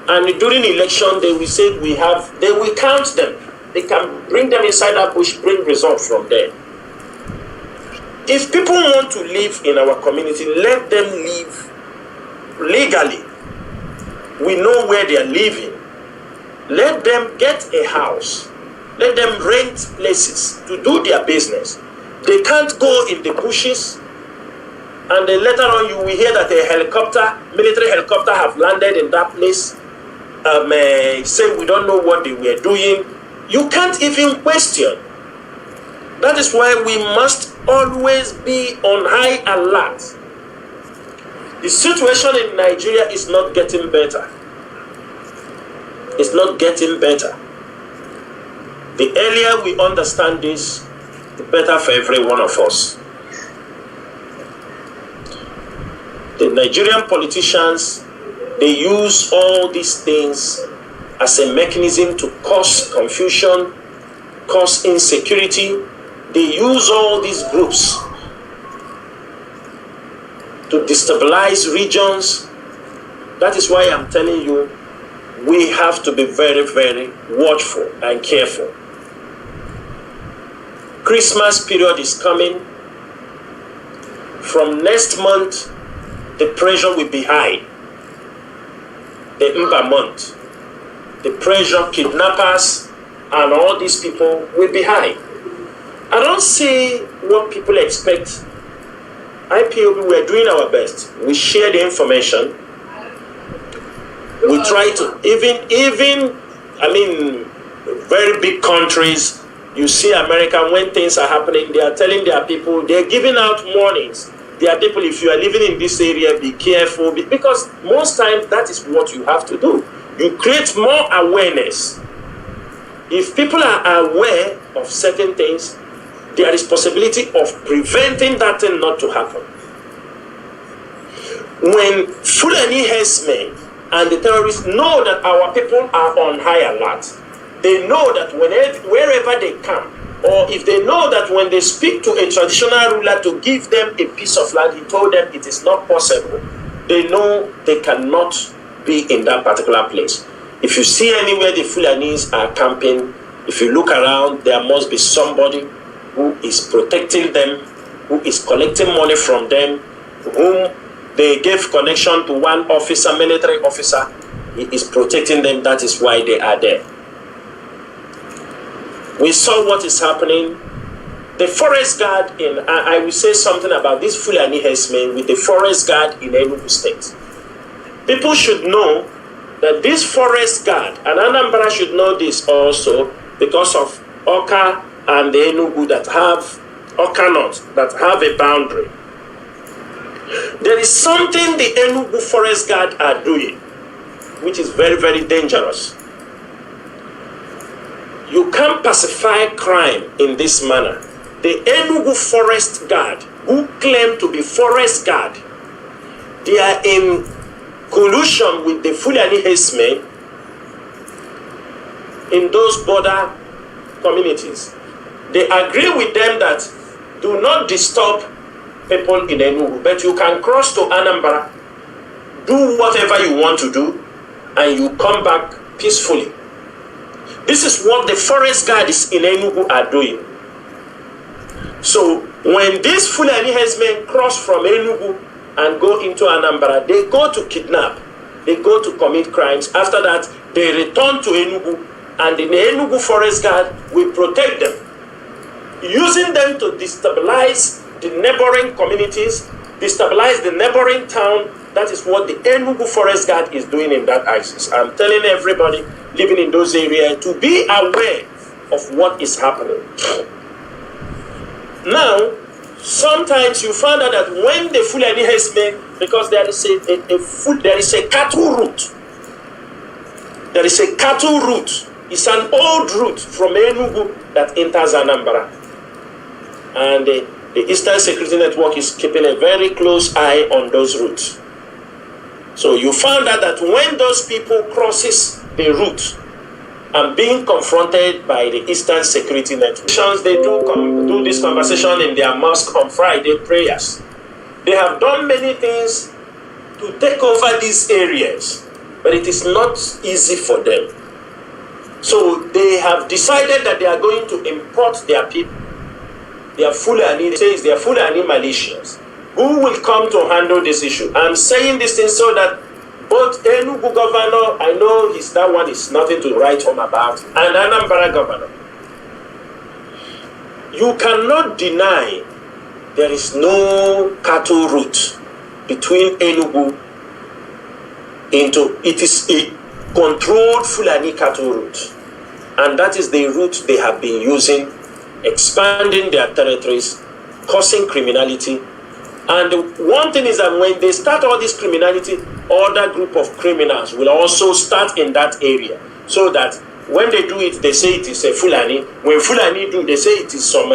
And during election, they will say they will count them. They can bring them inside that bush, bring results from there. If people want to live in our community, let them live legally. We know where they are living. Let them get a house. Let them rent places to do their business. They can't go in the bushes. And then later on, you will hear that a military helicopter have landed in that place. Say we don't know what they were doing. You can't even question. That is why we must always be on high alert. The situation in Nigeria is not getting better. It's not getting better. The earlier we understand this, the better for every one of us. The Nigerian politicians, they use all these things as a mechanism to cause confusion, cause insecurity. They use all these groups to destabilize regions. That is why I'm telling you, we have to be very, very watchful and careful. Christmas period is coming. From next month, the pressure will be high. The Mba month, the pressure, kidnappers, and all these people will be high. I don't see what people expect. IPOB, we're doing our best. We share the information. We try to, even, very big countries, you see America, when things are happening, they are telling their people, they're giving out warnings. Their people, if you are living in this area, be careful. Because most times, that is what you have to do. You create more awareness. If people are aware of certain things, there is possibility of preventing that thing not to happen. When Fulani herdsmen and the terrorists know that our people are on high alert, they know that wherever they come, or if they know that when they speak to a traditional ruler to give them a piece of land, he told them it is not possible, they know they cannot be in that particular place. If you see anywhere the Fulanis are camping, if you look around, there must be somebody who is protecting them, who is collecting money from them, whom they gave connection to one officer, military officer. He is protecting them. That is why they are there. We saw what is happening. The forest guard I will say something about this Fulani herdsmen with the forest guard in Enugu State. People should know that this forest guard, and Anambra should know this also, because of Oka and the Enugu that have, Oka North, that have a boundary. There is something the Enugu forest guard are doing, which is very, very dangerous. You can't pacify crime in this manner. The Enugu forest guard, who claim to be forest guard, they are in collusion with the Fulani herdsmen in those border communities. They agree with them that do not disturb people in Enugu, but you can cross to Anambra, do whatever you want to do, and you come back peacefully. This is what the forest guards in Enugu are doing. So when these Fulani herdsmen cross from Enugu and go into Anambra, they go to kidnap, they go to commit crimes. After that, they return to Enugu, and the Enugu forest guard will protect them, using them to destabilize the neighboring communities, destabilize the neighboring town. That is what the Enugu forest guard is doing in that axis. I'm telling everybody living in those areas to be aware of what is happening. Now, sometimes you find out that when the Fulani herdsmen, because there is a cattle route. There is a cattle route. It's an old route from Enugu that enters Anambra. And the Eastern Security Network is keeping a very close eye on those routes. So you found out that when those people crosses the route and being confronted by the Eastern Security Network, they do this conversation in their mosque on Friday prayers. They have done many things to take over these areas, but it is not easy for them. So they have decided that they are going to import their people. They are Fulani, they say they are Fulani militias. Who will come to handle this issue? I'm saying this thing so that both Enugu governor, I know that one is nothing to write home about, and Anambra governor. You cannot deny there is no cattle route between Enugu it is a controlled Fulani cattle route. And that is the route they have been using, expanding their territories, causing criminality. And one thing is that when they start all this criminality, other group of criminals will also start in that area, so that When they do it, they say it is a Fulani. When Fulani do, they say it is some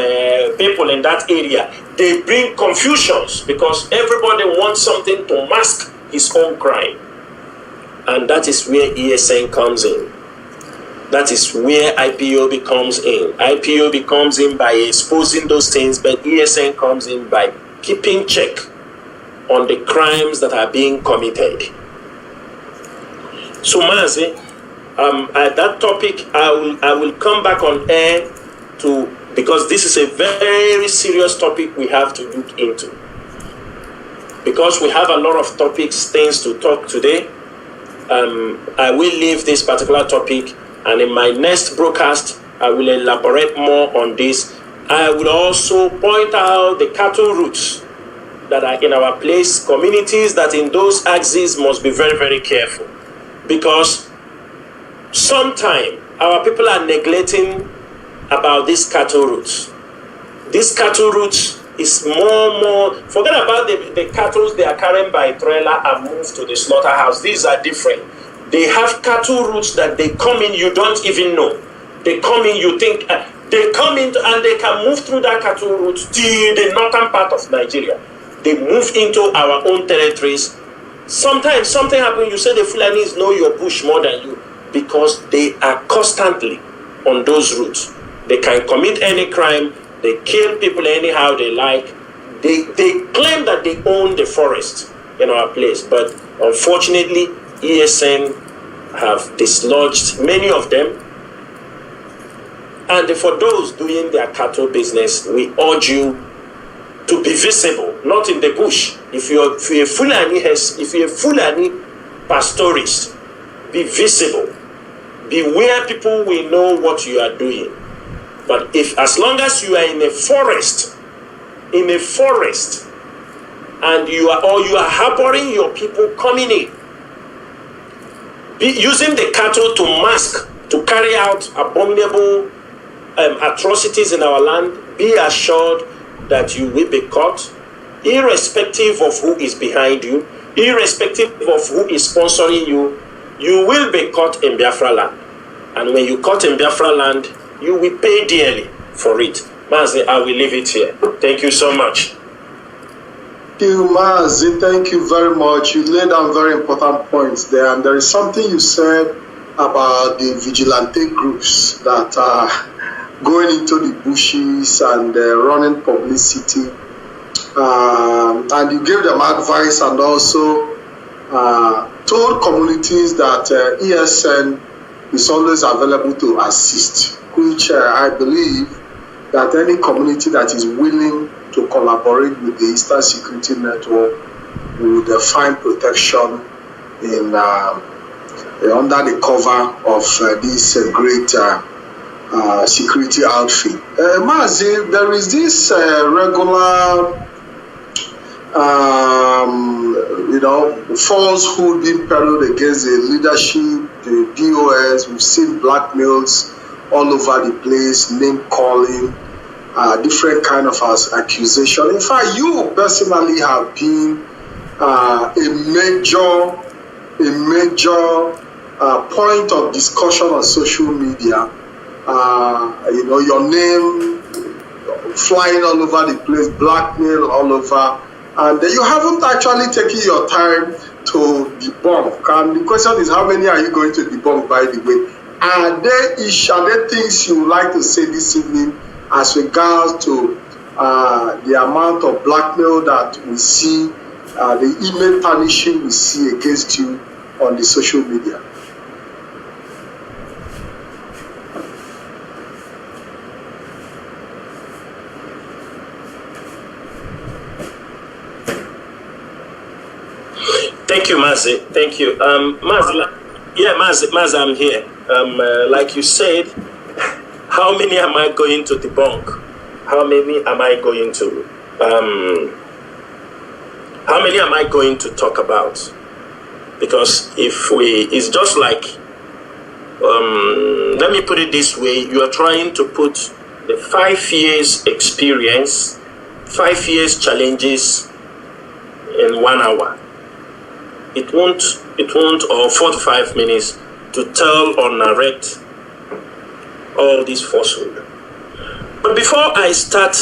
people in that area. They bring confusions because everybody wants something to mask his own crime. And that is where ESN comes in. That is where IPOB comes in. IPOB comes in by exposing those things, but ESN comes in by keeping check on the crimes that are being committed. So, Mazi, at that topic, I will come back on air because this is a very serious topic we have to look into. Because we have a lot of things to talk today, I will leave this particular topic, and in my next broadcast, I will elaborate more on this. I will also point out the cattle routes that are in our place, communities that in those axes must be very, very careful. Because sometimes our people are neglecting about these cattle routes. These cattle routes is more, forget about the cattle they are carrying by trailer and moved to the slaughterhouse. These are different. They have cattle routes that they come in, you don't even know. They come in, you think, they come in and they can move through that cattle route to the northern part of Nigeria. They move into our own territories. Sometimes something happens, you say the Fulanis know your bush more than you because they are constantly on those routes. They can commit any crime, they kill people anyhow they like. They claim that they own the forest in our place, but unfortunately, ESN have dislodged many of them. And for those doing their cattle business, we urge you to be visible, not in the bush. If you're a Fulani pastorist, be visible. Be where people will know what you are doing. But as long as you are in a forest, and you are harboring your people coming in, using the cattle to mask, to carry out abominable atrocities in our land, be assured that you will be caught, irrespective of who is behind you, irrespective of who is sponsoring you. You will be caught in Biafra land. And when you caught in Biafra land, you will pay dearly for it. Mazi, I will leave it here. Thank you so much. Thank you, Mazi. Thank you very much. You laid down very important points there. And there is something you said about the vigilante groups that are going into the bushes and running publicity. And you gave them advice and also told communities that ESN is always available to assist, which I believe that any community that is willing to collaborate with the Eastern Security Network would find protection in under the cover of this great security outfit. Mazi, there is this regular falsehood being peddled against the leadership, the DOS. We've seen blackmails all over the place, name calling, different kind of accusation. In fact, you personally have been a major point of discussion on social media. Your name flying all over the place, blackmail all over, and you haven't actually taken your time to debunk. And the question is, how many are you going to debunk, by the way? Are there things you would like to say this evening as regards to the amount of blackmail that we see, the email tarnishing we see against you on the social media? Thank you, Mazi. Thank you. Mazi, I'm here. Like you said, how many am I going to debunk? How many am I going to talk about? Because it's just like, let me put it this way, you are trying to put the 5 years experience, 5 years challenges in 1 hour. It won't, or 45 minutes to tell or narrate all this falsehood. But before I start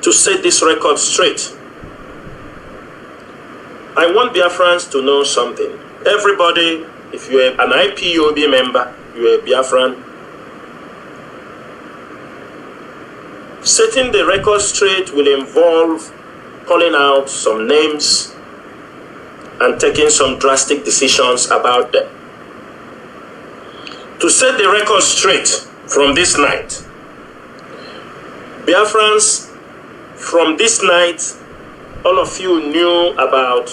to set this record straight, I want Biafrans to know something. Everybody, if you're an IPOB member, you're a Biafran, setting the record straight will involve calling out some names and taking some drastic decisions about them. To set the record straight from this night, Biafrans, from this night, all of you knew about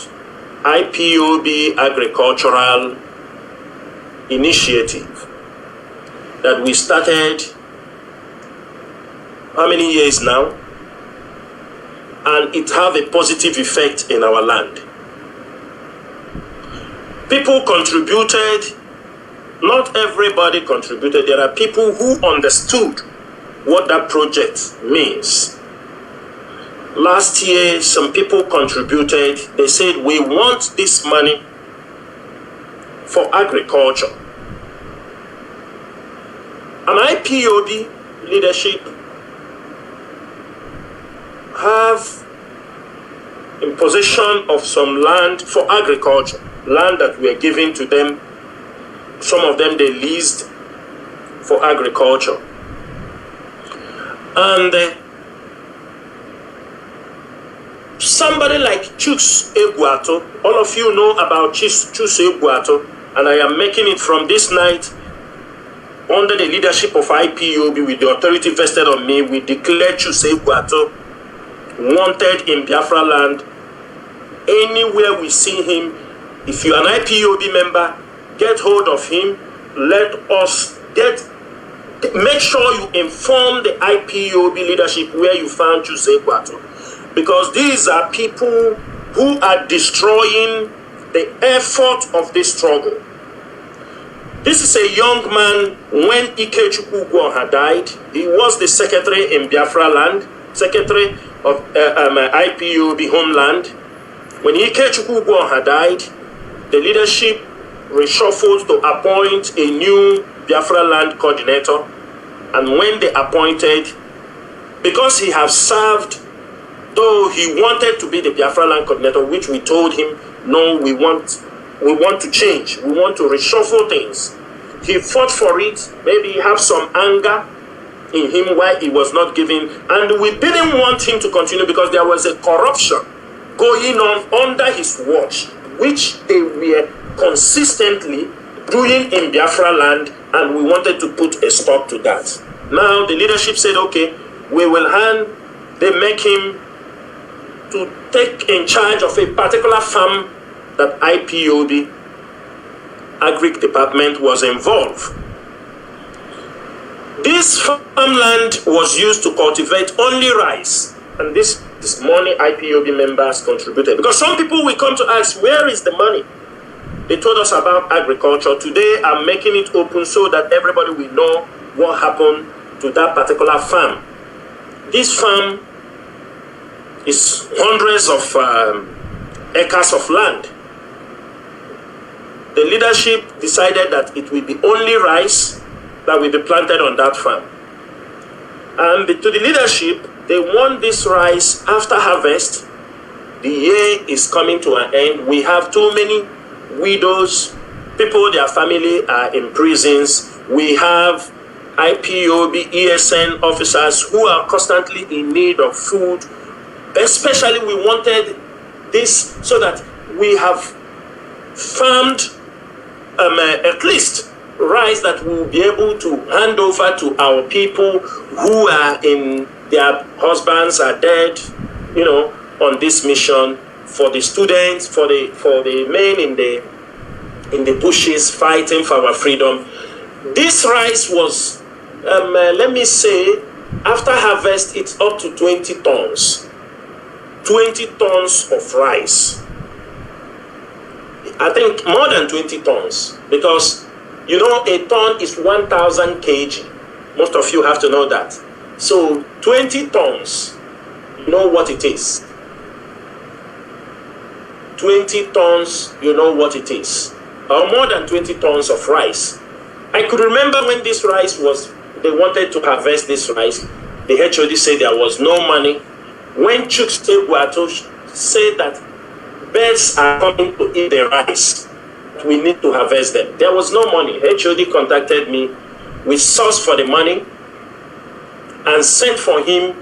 IPOB agricultural initiative that we started how many years now? And it have a positive effect in our land. People contributed, not everybody contributed. There are people who understood what that project means. Last year, some people contributed. They said, we want this money for agriculture. An IPOB leadership have in possession of some land for agriculture, land that were given to them. Some of them they leased for agriculture. And somebody like Chus Egwato, all of you know about Chus Egwato, and I am making it from this night under the leadership of IPOB with the authority vested on me. We declare Chus Egwato wanted in Biafra land. Anywhere we see him, if you're an IPOB member, get hold of him. Let us make sure you inform the IPOB leadership where you found Chus Egwato, because these are people who are destroying the effort of this struggle. This is a young man. When Ikechukwu Ugwuoha died, he was the secretary in Biafra land, secretary of IPOB homeland. When Ikechukwu Ugwuoha died, the leadership reshuffled to appoint a new Biafra land coordinator. And when they appointed, because he has served, though he wanted to be the Biafra land coordinator, which we told him, no, we want to change. We want to reshuffle things. He fought for it. Maybe he have some anger in him why he was not given. And we didn't want him to continue because there was a corruption going on under his watch, which they were consistently doing in Biafra land, and we wanted to put a stop to that. Now the leadership said, okay, we will they make him to take in charge of a particular farm that IPOB Agric Department was involved. This farmland was used to cultivate only rice, and this money IPOB members contributed. Because some people will come to ask, where is the money? They told us about agriculture. Today I'm making it open so that everybody will know what happened to that particular farm. This farm is hundreds of acres of land. The leadership decided that it will be only rice that will be planted on that farm. And to the leadership, they want this rice after harvest. The year is coming to an end. We have too many widows, people, their family are in prisons. We have IPOB, ESN officers who are constantly in need of food. Especially we wanted this so that we have farmed at least rice that we will be able to hand over to our people who are in their husbands are dead, on this mission, for the students, for the men in the bushes fighting for our freedom. This rice was, let me say, after harvest, it's up to 20 tons. 20 tons of rice. I think more than 20 tons, because a ton is 1,000 kg. Most of you have to know that. So 20 tons, you know what it is. 20 tons, you know what it is. Or more than 20 tons of rice. I could remember when this rice was, they wanted to harvest this rice, the HOD said there was no money. When Chuks Egwato said that birds are coming to eat the rice, we need to harvest them, there was no money. HOD contacted me, we sourced for the money and sent for him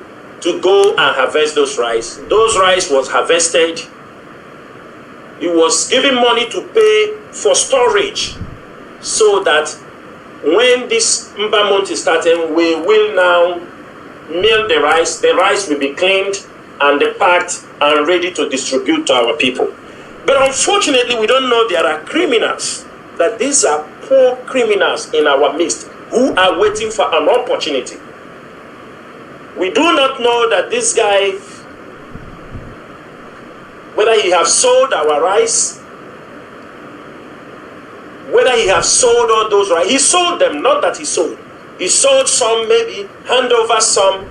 to go and harvest those rice. Those rice was harvested. He was giving money to pay for storage so that when this Mba month is starting, we will now mill the rice will be cleaned and packed and ready to distribute to our people. But unfortunately, we don't know there are criminals, that these are poor criminals in our midst who are waiting for an opportunity. We do not know that this guy, whether he has sold our rice, whether he has sold all those rice. He sold them, not that he sold. He sold some, maybe, hand over some.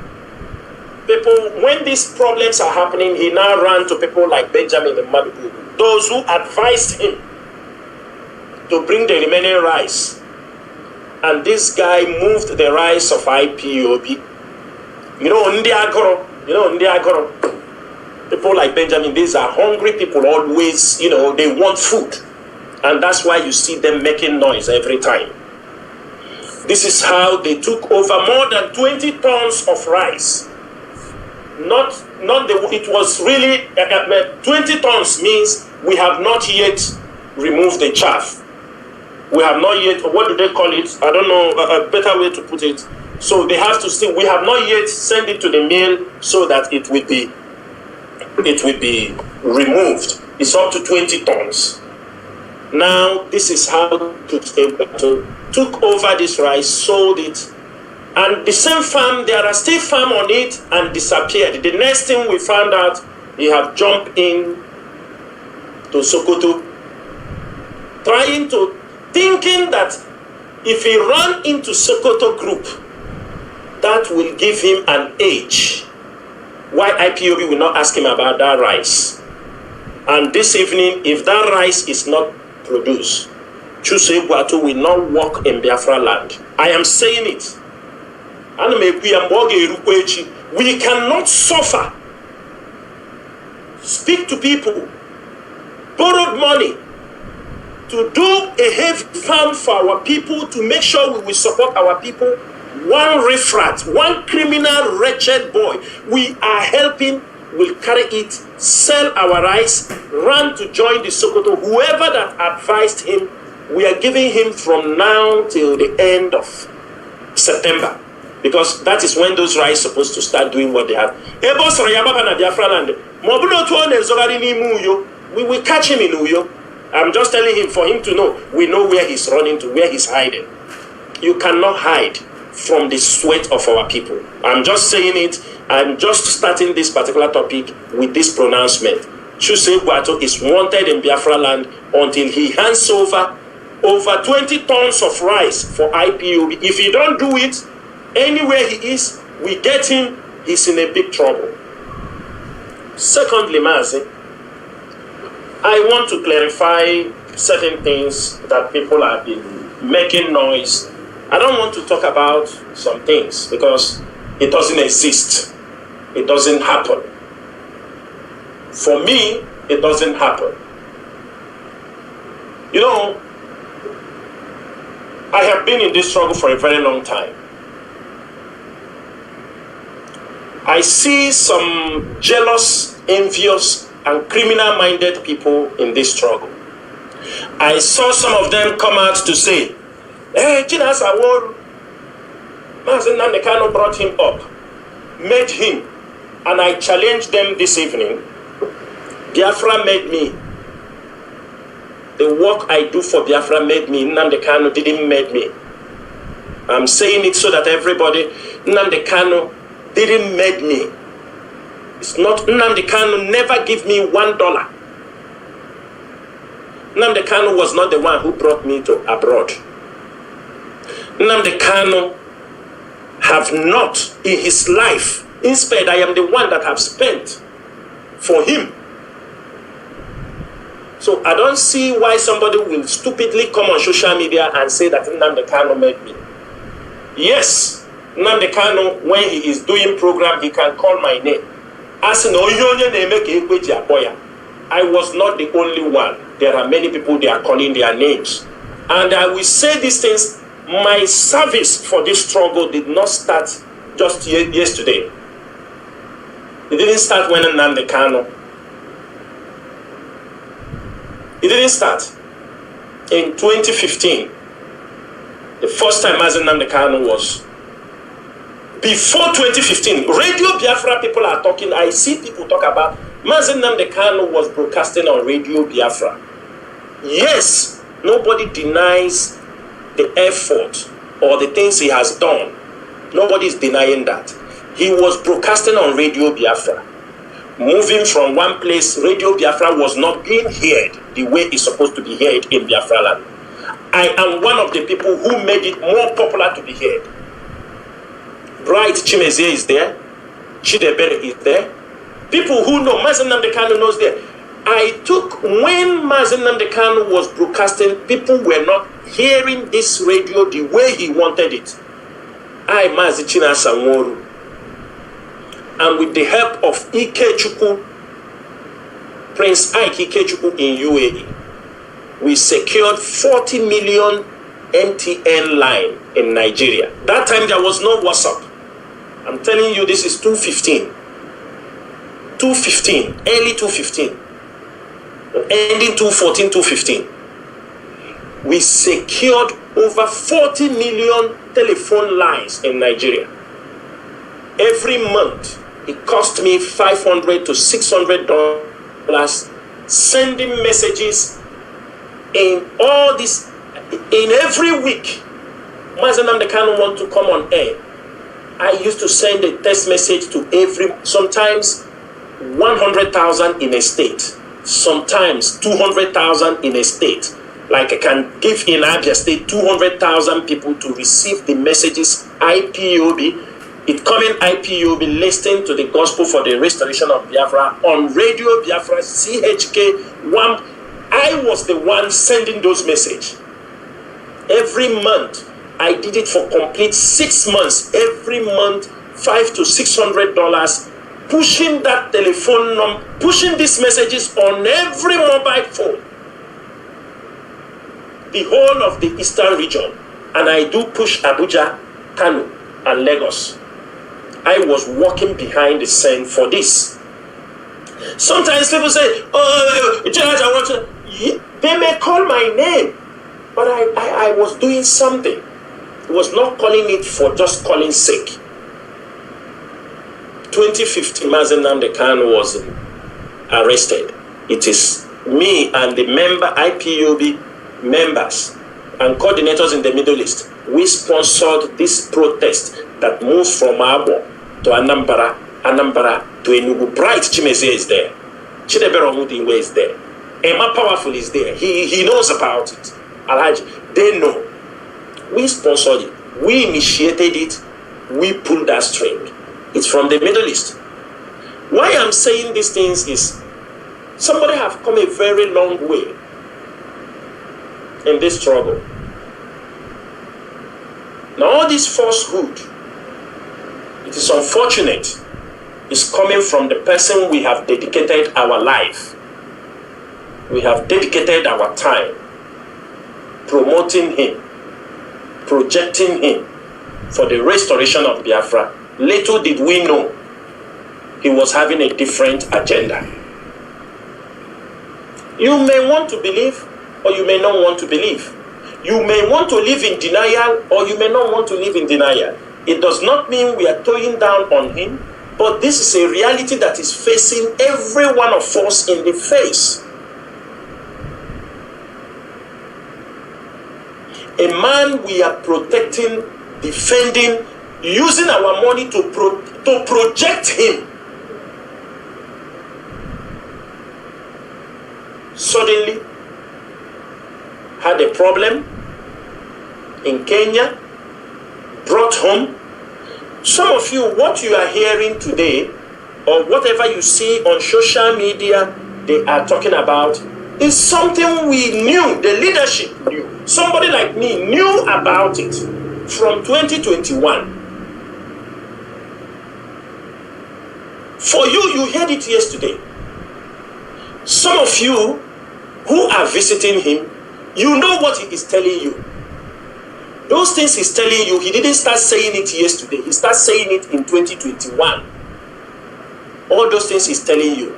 People, when these problems are happening, he now ran to people like Benjamin and Madugu, those who advised him to bring the remaining rice. And this guy moved the rice of IPOB. People like Benjamin, these are hungry people always, they want food. And that's why you see them making noise every time. This is how they took over more than 20 tons of rice. It was really, 20 tons means we have not yet removed the chaff. We have not yet, what do they call it? I don't know, a better way to put it. So they have to still, we have not yet sent it to the mill so that it will be removed. It's up to 20 tons. Now, this is how took over this rice, sold it, and the same farm, there are still farm on it and disappeared. The next thing we found out, he had jumped in to Sokoto, thinking that if he ran into Sokoto group, that will give him an edge. Why IPOB will not ask him about that rice? And this evening, if that rice is not produced, Chuse Guato will not walk in Biafra land. I am saying it. We cannot suffer. Speak to people. Borrowed money to do a heavy farm for our people, to make sure we will support our people. One refrat, one criminal, wretched boy, we are helping, will carry it, sell our rice, run to join the Sokoto. Whoever that advised him, we are giving him from now till the end of September. Because that is when those rice supposed to start doing what they have. We will catch him in Uyo. I'm just telling him, for him to know, we know where he's running to, where he's hiding. You cannot hide from the sweat of our people. I'm just saying it. I'm just starting this particular topic with this pronouncement. Chuse Guato is wanted in Biafra land until he hands over 20 tons of rice for IPOB. If he don't do it, anywhere he is, we get him, he's in a big trouble. Secondly, Mazi, I want to clarify certain things that people have been making noise. I don't want to talk about some things because it doesn't exist. It doesn't happen. For me, it doesn't happen. I have been in this struggle for a very long time. I see some jealous, envious, and criminal-minded people in this struggle. I saw some of them come out to say, Hey, Chinasa Nworu, Mazi Chinasa brought him up, made him, and I challenged them this evening. Biafra made me. The work I do for Biafra made me. Nnamdi Kanu didn't make me. I'm saying it so that everybody, Nnamdi Kanu didn't make me. It's not, Nnamdi Kanu never give me $1. Nnamdi Kanu was not the one who brought me to abroad. Nnamdi Kanu have not in his life. Instead, I am the one that have spent for him. So I don't see why somebody will stupidly come on social media and say that Nnamdi Kanu made me. Yes, Nnamdi Kanu, when he is doing program, he can call my name. As no I was not the only one. There are many people they are calling their names. And I will say these things. My service for this struggle did not start just yesterday. It didn't start when Nnamdi Kanu. It didn't start in 2015. The first time Mazi Nnamdi Kanu was before 2015. Radio Biafra people are talking. I see people talk about Mazi Nnamdi Kanu was broadcasting on Radio Biafra. Yes, nobody denies the effort or the things he has done. Nobody is denying that. He was broadcasting on Radio Biafra. Moving from one place, Radio Biafra was not being heard the way it's supposed to be heard in Biafra land. I am one of the people who made it more popular to be heard. Bright Chimezie is there. Chidebere is there. People who know Mazi Nnamdi Kanu knows there. I took, when Mazi Nnamdi Kanu was broadcasting, people were not hearing this radio the way he wanted it. I, Mazi Chinasa Nworu, and with the help of Ikechukwu, Prince Ike Ikechukwu in UAE, we secured 40 million MTN line in Nigeria. That time there was no WhatsApp. I'm telling you, this is 2015. 2015, early 2015. Ending 2014, 2015. We secured over 40 million telephone lines in Nigeria. Every month, it cost me $500 to $600 sending messages in all this. In every week, Mazi Nnamdi Kanu want to come on air. I used to send a text message to sometimes 100,000 in a state, sometimes 200,000 in a state. Like I can give in Abia State 200,000 people to receive the messages IPOB. It coming IPOB listening to the gospel for the restoration of Biafra on Radio Biafra CHK1. I was the one sending those messages. Every month, I did it for complete 6 months. Every month, $500 to $600, pushing that telephone number, pushing these messages on every mobile phone. The whole of the eastern region. And I do push Abuja, Kano, and Lagos. I was walking behind the scene for this. Sometimes people say, oh, Judge, I want to... They may call my name, but I was doing something. It was not calling it for just calling sake. 2015, Mazi Nnamdi Kanu was arrested. It is me and the IPOB members and coordinators in the Middle East. We sponsored this protest that moves from Abo to Anambra to Enugu. Bright Chimezie is there. Chidebere Omudinwe is there. Emma Powerful is there. He knows about it. Alhaji, they know. We sponsored it. We initiated it. We pulled that string. It's from the Middle East. Why I'm saying these things is somebody have come a very long way in this struggle. Now all this falsehood, it is unfortunate, is coming from the person we have dedicated our life. We have dedicated our time promoting him, projecting him for the restoration of Biafra. Little did we know he was having a different agenda. You may want to believe or you may not want to believe. You may want to live in denial or you may not want to live in denial. It does not mean we are throwing down on him, but this is a reality that is facing every one of us in the face. A man we are protecting, defending, using our money to project him. Suddenly had a problem in Kenya, brought home. Some of you, what you are hearing today, or whatever you see on social media, they are talking about It's something we knew, the leadership knew. Somebody like me knew about it from 2021. For you, you heard it yesterday. Some of you who are visiting him, you know what he is telling you. Those things he's telling you, he didn't start saying it yesterday. He started saying it in 2021. All those things he's telling you.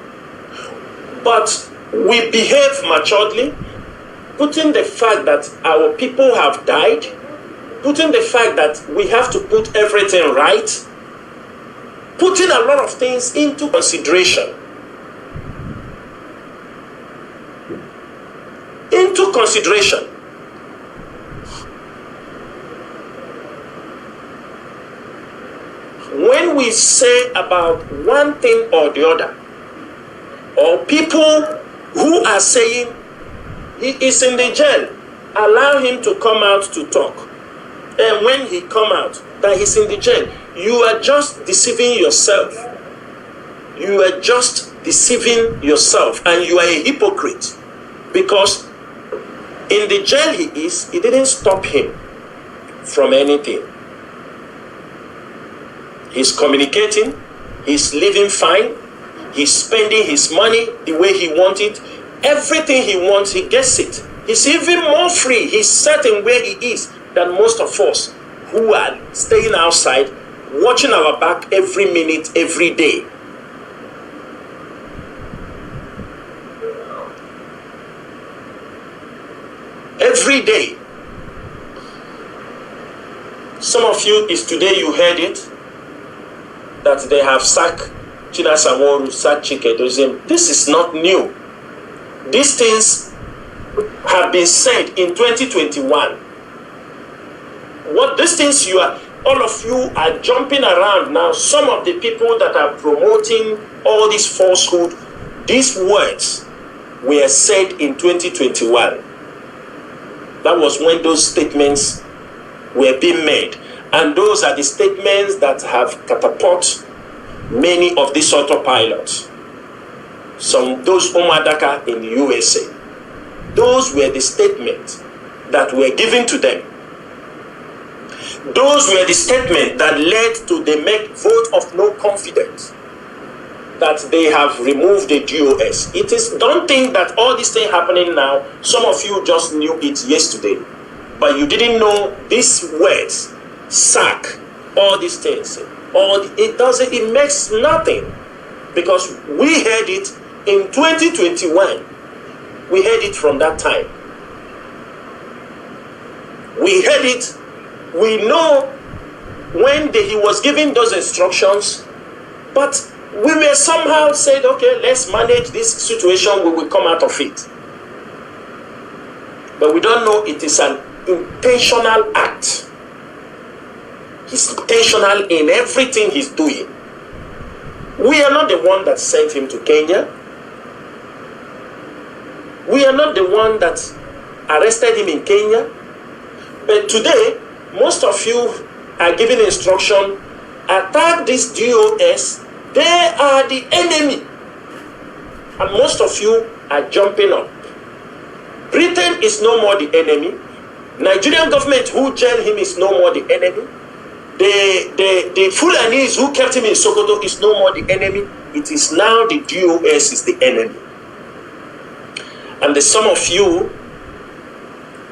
But we behave maturely, putting the fact that our people have died, putting the fact that we have to put everything right, putting a lot of things into consideration. Into consideration. When we say about one thing or the other, or people who are saying he is in the jail, allow him to come out to talk. And when he come out, that he's in the jail, you are just deceiving yourself. You are just deceiving yourself, and you are a hypocrite. Because in the jail he is, it didn't stop him from anything. He's communicating, he's living fine, he's spending his money the way he wants it. Everything he wants, he gets it. He's even more free. He's certain where he is than most of us who are staying outside, watching our back every minute, every day. Every day. Some of you, is today you heard it, that they have sacked Chinasa Nworu, sacked Chike. This is not new. These things have been said in 2021. What these things all of you are jumping around now. Some of the people that are promoting all this falsehood, these words were said in 2021. That was when those statements were being made. And those are the statements that have catapulted many of these autopilots. Those Omadaka in the USA. Those were the statements that were given to them. Those were the statements that led to the vote of no confidence, that they have removed the DOS. Don't think that all this thing happening now, some of you just knew it yesterday, but you didn't know these words, sack, all these things. It makes nothing, because we heard it in 2021. We heard it from that time. We heard it. We know when he was giving those instructions, but we were somehow said, okay, let's manage this situation, we will come out of it. But we don't know it is an intentional act. He's intentional in everything he's doing. We are not the one that sent him to Kenya. We are not the one that arrested him in Kenya. But today, most of you are giving instruction, attack this DOS. They are the enemy. And most of you are jumping up. Britain is no more the enemy. Nigerian government who jailed him is no more the enemy. The Fulanis who kept him in Sokoto is no more the enemy. It is now the DOS is the enemy. And some of you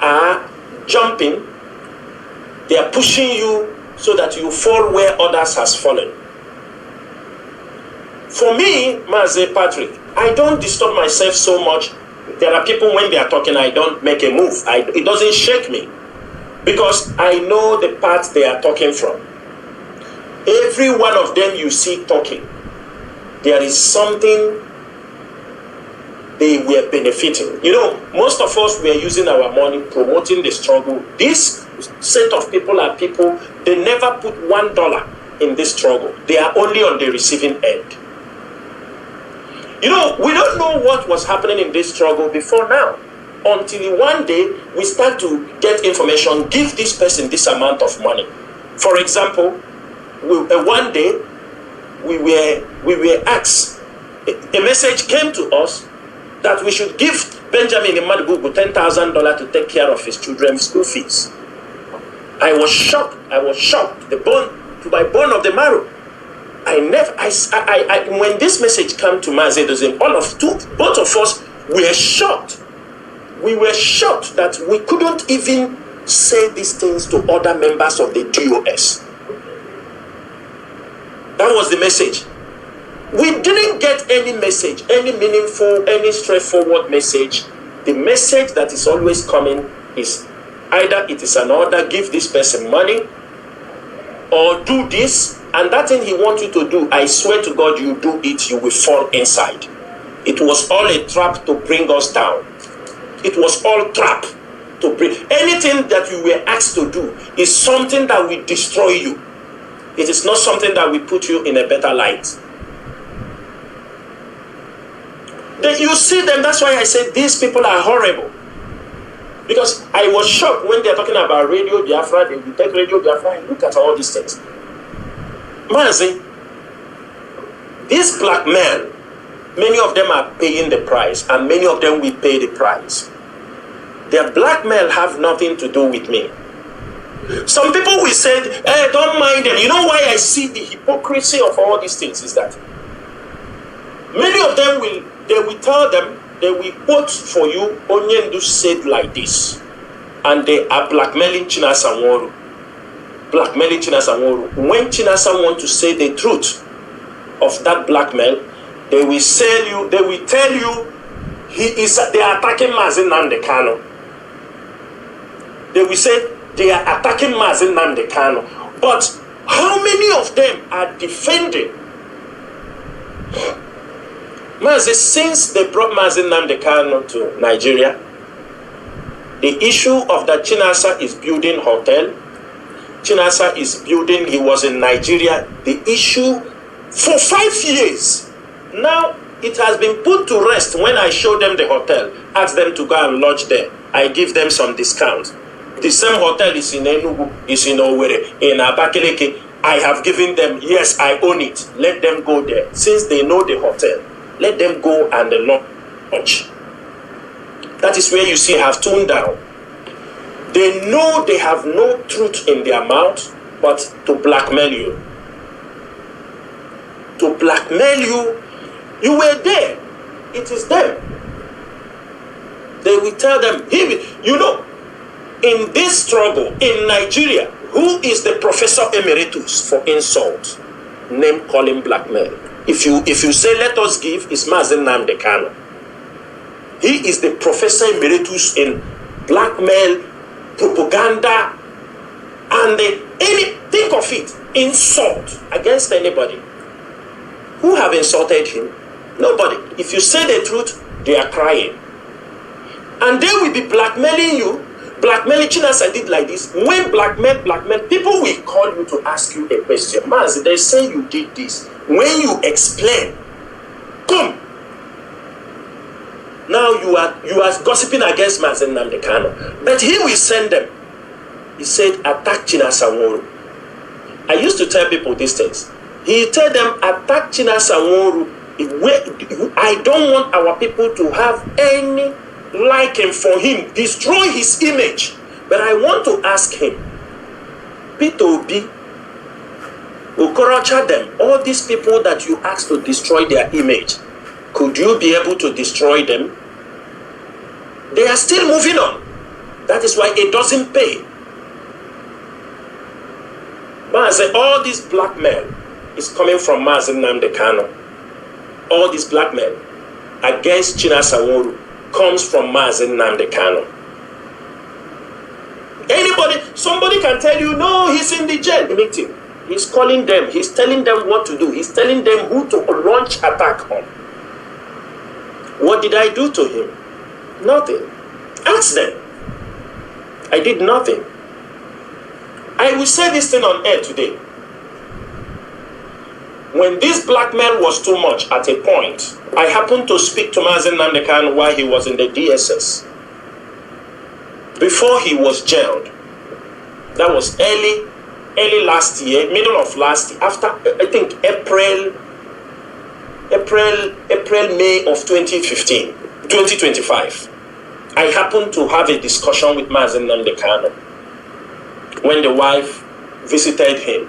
are jumping. They are pushing you so that you fall where others has fallen. For me, Mazi Patrick, I don't disturb myself so much. There are people when they are talking, I don't make a move. It doesn't shake me, because I know the part they are talking from. Every one of them you see talking, there is something they were benefiting. You know, most of us were using our money promoting the struggle. This set of people are people, they never put $1 in this struggle. They are only on the receiving end. You know, we don't know what was happening in this struggle before now, until one day we start to get information, give this person this amount of money. For example, one day we were asked, a message came to us that we should give Benjamin in Madugu $10,000 to take care of his children's school fees. I was shocked. The bone to my bone of the marrow. When this message came to Mazi, both of us were shocked. We were shocked that we couldn't even say these things to other members of the DOS. That was the message. We didn't get any message, any meaningful, any straightforward message. The message that is always coming is either it is an order, give this person money, or do this, and that thing he wants you to do, I swear to God, you do it, you will fall inside. It was all a trap to bring us down. It was all trap to bring. Anything that you were asked to do is something that will destroy you. It is not something that will put you in a better light. Then you see them, that's why I said these people are horrible. Because I was shocked when they're talking about Radio Biafra, they will take Radio Biafra and look at all these things. Mazi, this black men, many of them are paying the price, and many of them will pay the price. Their blackmail have nothing to do with me. Some people will say, hey, don't mind them. You know why I see the hypocrisy of all these things is that many of them will tell them, they will quote for you, Onyendu said like this. And they are blackmailing Chinasa Nworu. Blackmailing Chinasa Nworu. When Chinasa want to say the truth of that blackmail, they will tell you they are attacking Mazi Nnamdi Kanu. They will say they are attacking Mazi Nnamdi Kanu. But how many of them are defending Mazi? Since they brought Mazi Nnamdi Kanu to Nigeria, the issue of that Chinasa is building hotel. Chinasa is building, he was in Nigeria. The issue for 5 years. Now it has been put to rest. When I show them the hotel, ask them to go and lodge there, I give them some discount. The same hotel is in Enugu, is in Owerri, in Abakaliki. I have given them, yes, I own it. Let them go there. Since they know the hotel, let them go and lodge. That is where you see have toned down. They know they have no truth in their mouth, but to blackmail you. To blackmail you, you were there. It is them. They will tell them, you know, in this struggle in Nigeria, who is the professor emeritus for insult? Name calling blackmail. If you say let us give, it's Mazi Nnamdi Kanu. He is the professor emeritus in blackmail, propaganda, and think of it, insult against anybody. Who have insulted him? Nobody. If you say the truth, they are crying. And they will be blackmailing you. Blackmailing Chinasa did like this. When blackmail, people will call you to ask you a question. Mazi, they say you did this. When you explain, come. Now you are gossiping against Mazi Nnamdi Kanu. But he will send them. He said, attack Chinasa Nworu. I used to tell people these things. He tell them, attack Chinasa Nworu. I don't want our people to have any liking for him, destroy his image. But I want to ask him, P2B, Okorocha them, all these people that you asked to destroy their image, could you be able to destroy them? They are still moving on. That is why it doesn't pay. Mazi, all this blackmail is coming from Mazi Nnamdi Kanu. All this blackmail against Chinasa Nworu comes from Mazi Nnamdi Kanu. Somebody can tell you, no, he's in the jail meeting. He's calling them, he's telling them what to do, he's telling them who to launch attack on. What did I do to him? Nothing. Ask them. I did nothing. I will say this thing on air today. When this blackmail was too much at a point, I happened to speak to Mazi Nnamdi Kanu while he was in the DSS. Before he was jailed. That was early last year, middle of last year, after I think April, May of 2025. I happened to have a discussion with Mazi Nnamdi Kanu when the wife visited him.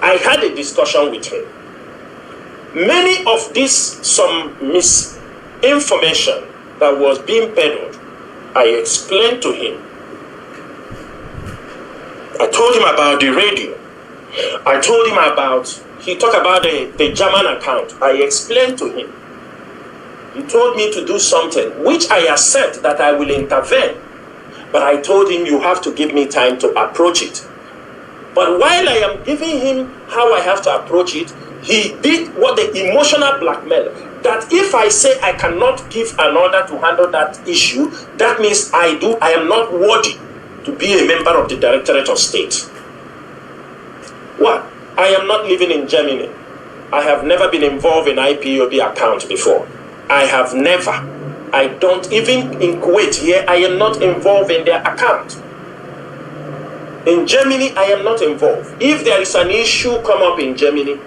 I had a discussion with him. Many of this, some misinformation that was being peddled, I explained to him. I told him about the radio. I told him about, he talked about the German account. I explained to him. He told me to do something, which I accept that I will intervene. But I told him, you have to give me time to approach it. But while I am giving him how I have to approach it, he did what the emotional blackmail. That if I say I cannot give an order to handle that issue, that means I am not worthy to be a member of the Directorate of State. What? I am not living in Germany. I have never been involved in IPOB account before. I have never. I don't even in Kuwait here, I am not involved in their account. In Germany, I am not involved. If there is an issue come up in Germany,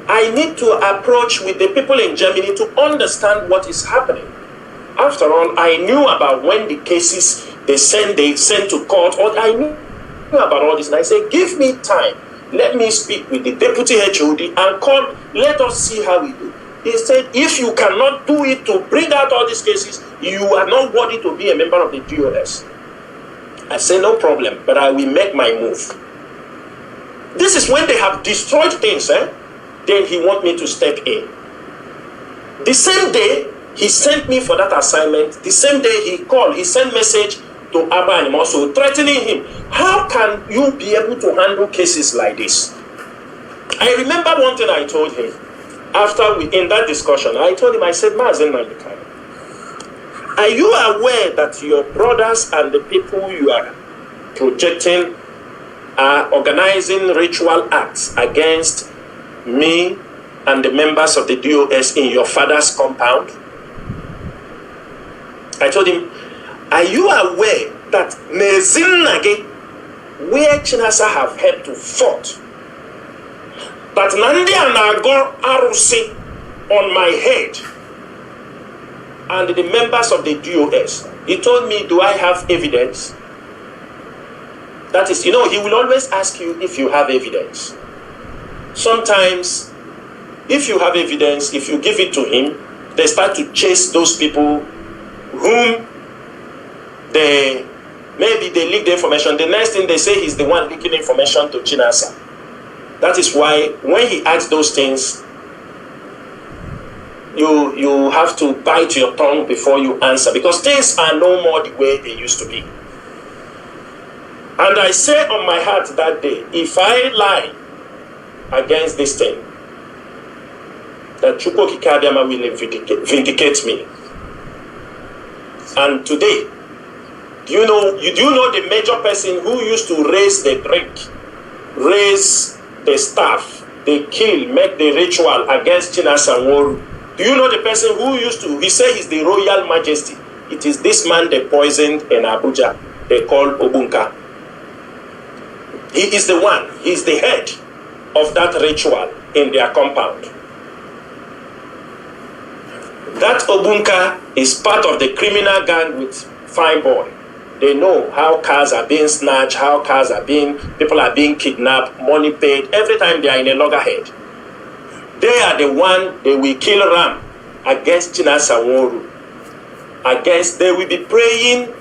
I need to approach with the people in Germany to understand what is happening. After all, I knew about when the cases they sent to court, or I knew about all this, and I said, give me time. Let me speak with the deputy HOD and call, let us see how we do. He said, if you cannot do it to bring out all these cases, you are not worthy to be a member of the DOS. I said, no problem, but I will make my move. This is when they have destroyed things, then he wants me to step in. The same day, he sent me for that assignment. The same day he called, he sent message to Abba and also threatening him. How can you be able to handle cases like this? I remember one thing I told him. After in that discussion, I told him, I said, Mazi Nnamdi Kanu, are you aware that your brothers and the people you are projecting are organizing ritual acts against me and the members of the DOS in your father's compound? I told him, are you aware that Nezinage, where Chinasa have helped to fought, that Nandi and Agor Arusi on my head and the members of the DOS? He told me, do I have evidence? That is, he will always ask you if you have evidence. Sometimes, if you have evidence, if you give it to him, they start to chase those people whom maybe they leak the information. The next thing they say, he's the one leaking information to Chinasa. That is why when he asks those things, you have to bite your tongue before you answer, because things are no more the way they used to be. And I say on my heart that day, if I lie against this thing, that Chukwu Kikadiama will vindicate me. And today, do you know the major person who used to raise the drink, raise the staff, they kill, make the ritual against Chinasa Nworu? Do you know the person who used to, he said he's the Royal Majesty? It is this man they poisoned in Abuja, they call Obunka. He is the one, he's the head of that ritual in their compound. That Obunka is part of the criminal gang with Fine Boy. They know how cars are being snatched, how people are being kidnapped, money paid, every time they are in a loggerhead. They are the one, they will kill Ram against Chinasa Nworu. They will be praying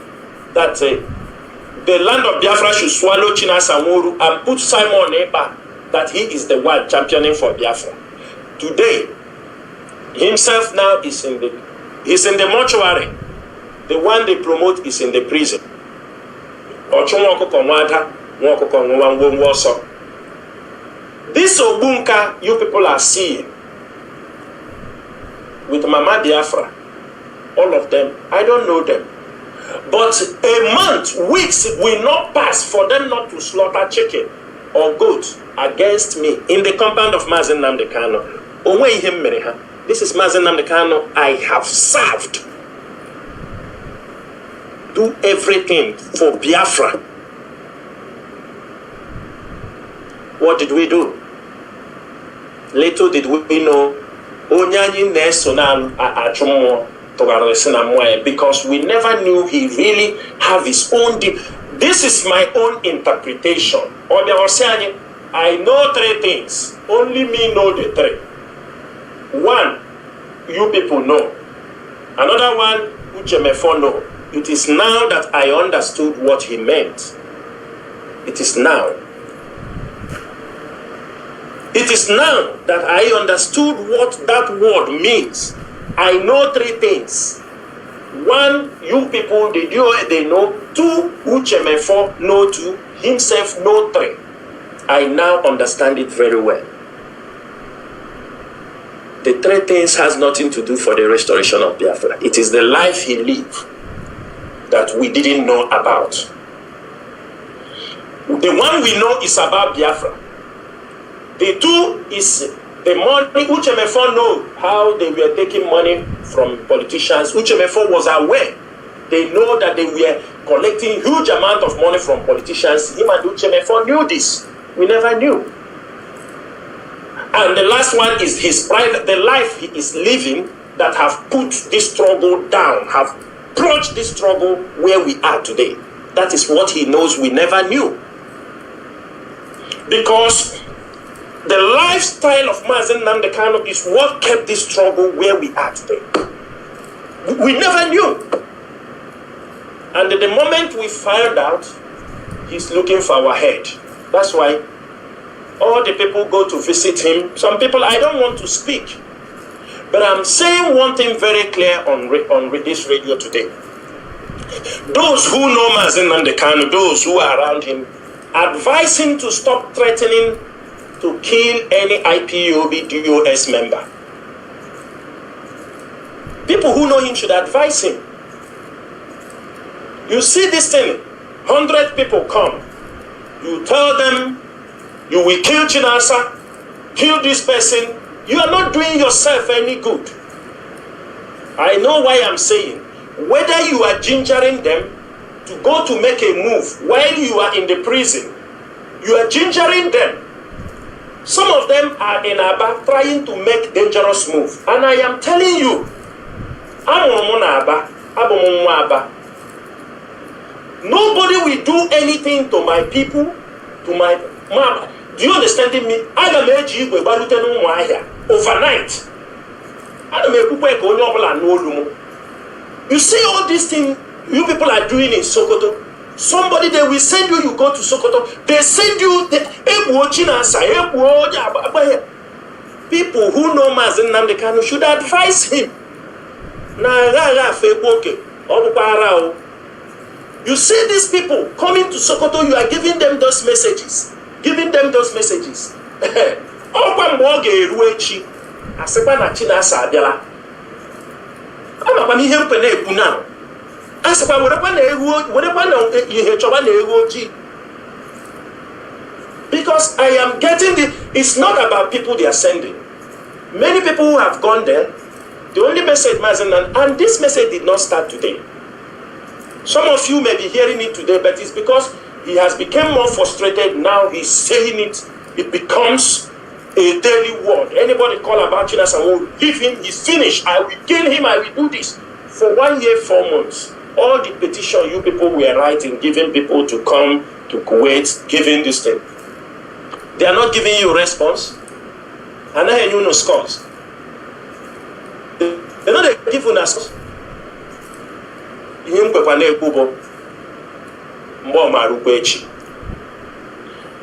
that the land of Biafra should swallow Chinasa Nworu and put Simon Eba, that he is the one championing for Biafra. Today, himself now is in the mortuary. The one they promote is in the prison. This Obunka you people are seeing with Mama Biafra, all of them, I don't know them. But a month, weeks will not pass for them not to slaughter chicken or goat against me in the compound of Mazi Nnamdi Kanu. This is Mazi Nnamdi Kanu I have served. Do everything for Biafra. What did we do? Little did we know, Onyanyi Nesonal Achumo, because we never knew he really have his own. This is my own interpretation. Or they were saying, I know 3 things. Only me know the 3. 1, you people know. Another one, Uchemefo know. It is now that I understood what he meant. It is now. It is now that I understood what that word means. I know 3 things. 1, you people, they know. 2, Uchemefo know 2. Himself know 3. I now understand it very well. The 3 things has nothing to do for the restoration of Biafra. It is the life he lived that we didn't know about. The one we know is about Biafra. The 2 is the money. Uchemefo know how they were taking money from politicians. Uchemefo was aware. They know that they were collecting huge amount of money from politicians. Him and Uchemefo knew this. We never knew. And the last one is his private, the life he is living that have put this struggle down, have brought this struggle where we are today. That is what he knows we never knew. Because the lifestyle of Mazi Nnamdi Kanu is what kept this struggle where we are today. We never knew. And the moment we found out, he's looking for our head. That's why all the people go to visit him. Some people, I don't want to speak. But I'm saying one thing very clear on this radio today. Those who know Mazi Nnamdi Kanu, those who are around him, advise him to stop threatening to kill any IPOB DOS member. People who know him should advise him. You see this thing, 100 people come. You tell them, you will kill Chinasa, kill this person. You are not doing yourself any good. I know why I'm saying, whether you are gingering them to go to make a move while you are in the prison, you are gingering them. Some of them are in Aba trying to make dangerous move. And I am telling you, nobody will do anything to my people, to my mama. Do you understand me? Overnight. You see all these things you people are doing in Sokoto. Somebody, they will send you, you go to Sokoto. They send you people who know Mazi Nnamdi Kanu should advise him. You see these people coming to Sokoto, you are giving them those messages. Giving them those messages. Because I am getting it's not about people they are sending. Many people who have gone there, the only message, and this message did not start today. Some of you may be hearing it today, but it's because he has become more frustrated. Now he's saying it. It becomes a daily word. Anybody call about Chinasa Nworu, leave him, he's finished. I will kill him, I will do this. For 1 year, 4 months, all the petition you people were writing, giving people to come to Kuwait, giving this thing. They are not giving you a response. And then you know scores. They're not giving us scores.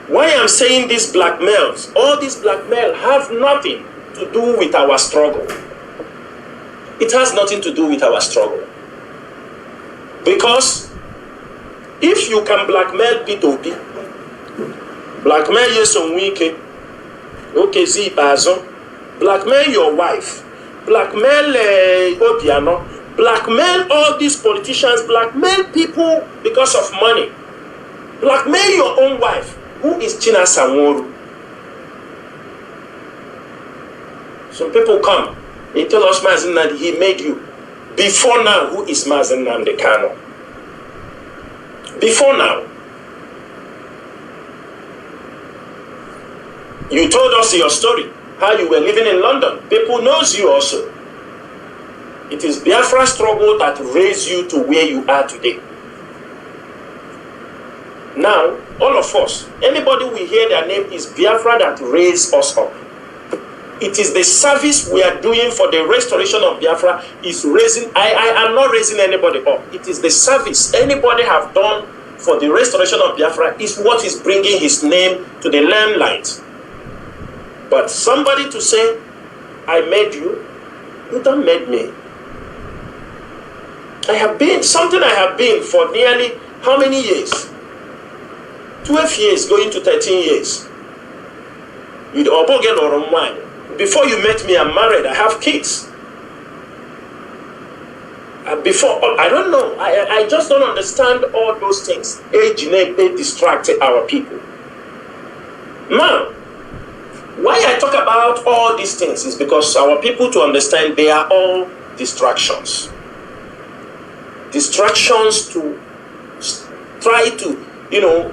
Why I'm saying these blackmails, all these blackmail have nothing to do with our struggle. It has nothing to do with our struggle. Because if you can blackmail P2P, blackmail Yeson Wike, OKZ Bazo, blackmail your wife, blackmail Obiano, blackmail all these politicians, blackmail people because of money, blackmail your own wife. Who is Chinasa Nworu? Some people come, they tell us Mazi Nnamdi, he made you. Before now, who is Mazi Nnamdi Kanu? Before now. You told us your story, how you were living in London. People knows you also. It is Biafra struggle that raised you to where you are today. Now, all of us, anybody we hear their name is Biafra that raised us up. It is the service we are doing for the restoration of Biafra is raising. I am not raising anybody up. It is the service anybody have done for the restoration of Biafra is what is bringing his name to the limelight. But somebody to say, I made you, you don't make me. I have been something I have been for nearly how many years? 12 years, going to 13 years. Before you met me, I'm married. I have kids. Before, I don't know. I just don't understand all those things. They distracted our people. Now, why I talk about all these things is because our people to understand they are all distractions. Distractions to try to,